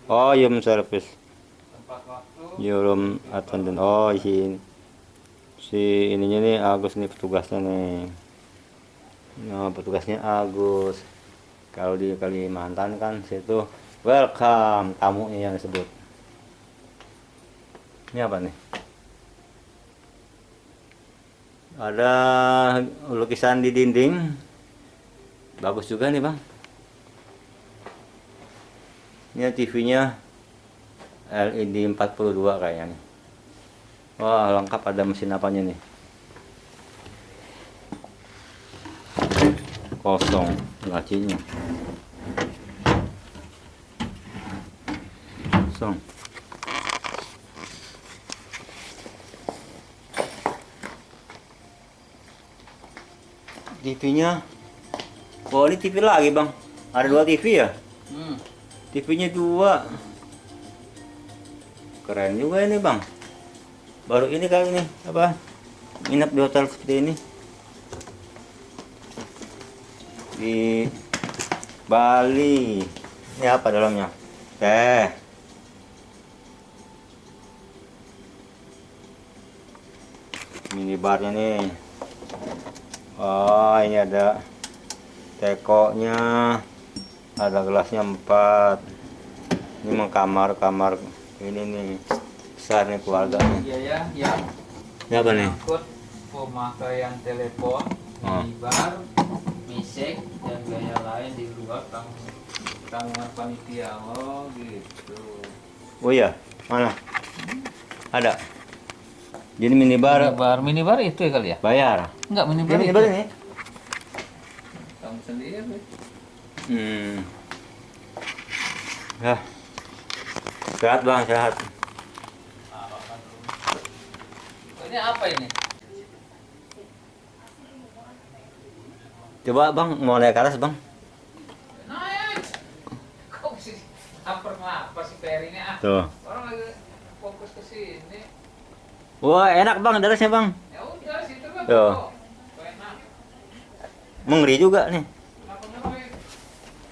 Oh, room service. tempat waktu Room attendant. Oh, si ininya nih Agus nih petugasnya nih. Nah, petugasnya Agus. Kalau di Kalimantan kan situ welcome tamunya yang disebut. Ini apa nih? Ada lukisan di dinding. Bagus juga nih, Bang. Ini TV-nya LED 42 kayaknya nih. Wah, lengkap, ada mesin apanya nih. Kosong lacinya. Kosong. TV-nya. Oh, ini TV lagi, Bang. Ada 2 TV ya? TV-nya 2. Keren juga ini, Bang. Baru ini kali ini apa? Nginep di hotel seperti ini. Di Bali. Ini apa dalamnya? Teh. Minibarnya nih. Oh, ini ada tekonya, ada gelasnya 4. Ini kamar ini nih besar nih keluarganya. Iya ya, yang Ini apa nih? menyangkut pemakaian telepon, minibar, misek dan gaya lain di luar tanggungan panitia. Oh gitu. Oh iya, mana? Ada. Jadi minibar itu ya kali ya? bayar. Enggak, minibar Ya, minibar itu. ini. Kamu sendiri. Ya. Sehat, Bang, sehat. Ini apa ini? Coba, Bang, mau naik ke atas, Bang. Naik. Kok sih hampir apa sih PR-nya? Tuh. Orang lagi fokus ke sini. Wah, enak, Bang, darasnya, Bang. Ya udah, situ kan. Tuh. Enak. Mengeri juga nih.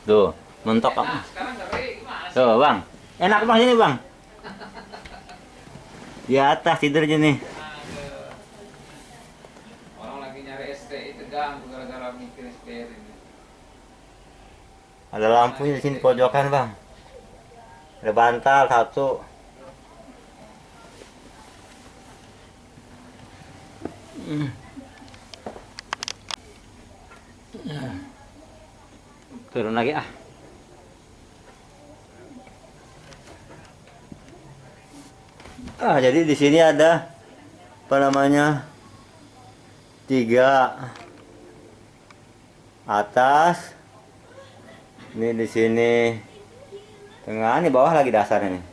Tuh, mentok. Nah, sekarang ngeri gimana sih? Tuh, Bang. Enak, Bang, sini, Bang. Di atas tidurnya nih. Aduh. Orang lagi nyari STI tegang gara-gara mikir SPR ini. Ada lampunya di sini pojokan, Bang. Ada bantal 1. Turun lagi ah. Jadi di sini ada apa namanya? 3 atas. Ini di sini tengah, nih bawah lagi dasarnya nih.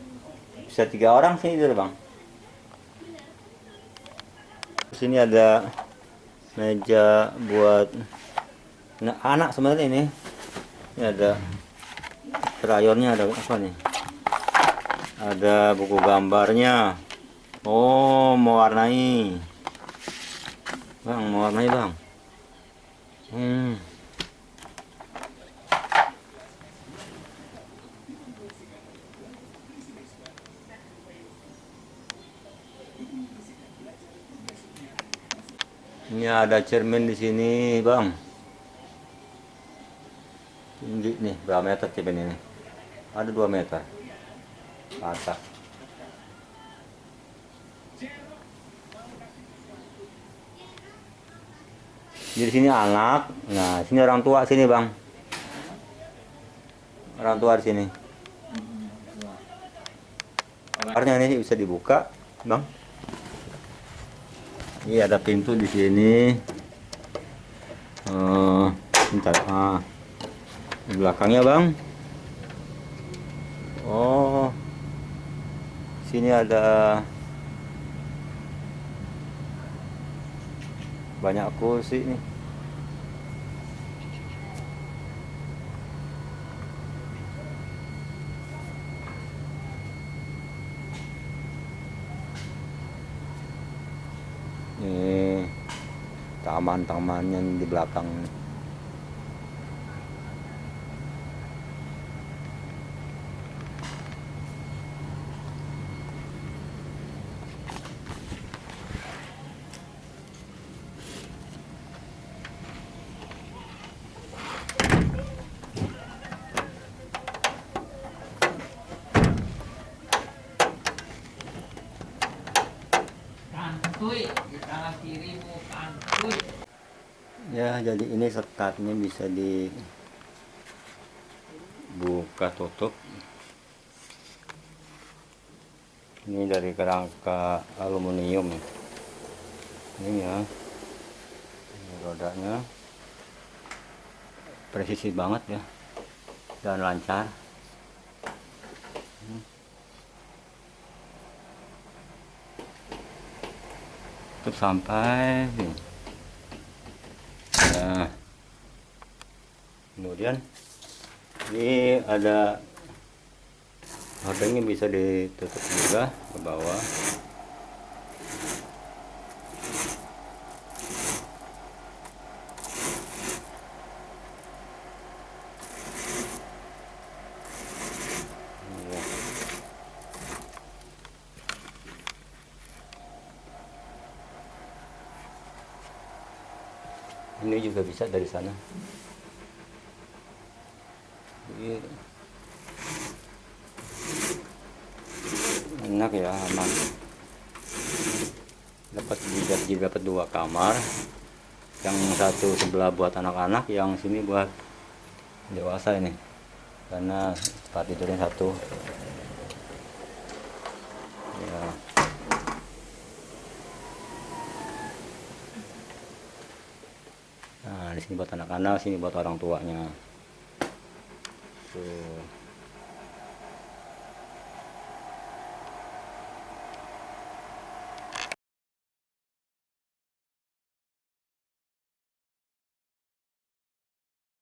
Bisa 3 orang sini tidur, Bang. Di sini ada meja buat anak sebenarnya ini. Ini ada krayonnya, ada apa nih? Ada buku gambarnya. Oh, mau warnai. Bang, mau warnai, Bang. Ini ada cermin di sini, Bang. Tinggi nih, berapa meter cermin ini? Ada 2 meter. Atas. Jadi sini anak, nah sini orang tua sini, Bang. Orang tua di sini. Kamarnya ini bisa dibuka, Bang. Ini ada pintu di sini. Bentar. Di belakangnya, Bang. Oh. Sini ada banyak kursi nih. taman-tamannya di belakang. Santuy, di tangan kirimu santuy. Ya, jadi ini sekatnya bisa dibuka tutup. Ini dari kerangka aluminium. Ini ya, ini rodanya presisi banget ya, dan lancar. Tutup sampai sini. Nah, kemudian ini ada hordengnya, bisa ditutup juga ke bawah. Ini juga bisa dari sana. Jadi, enak ya, aman. Dapat 2 kamar. Yang satu sebelah buat anak-anak, yang sini buat dewasa ini. Karena tempat tidurnya satu. Ya. Nah, di sini buat anak-anak, sini buat orang tuanya. Tuh.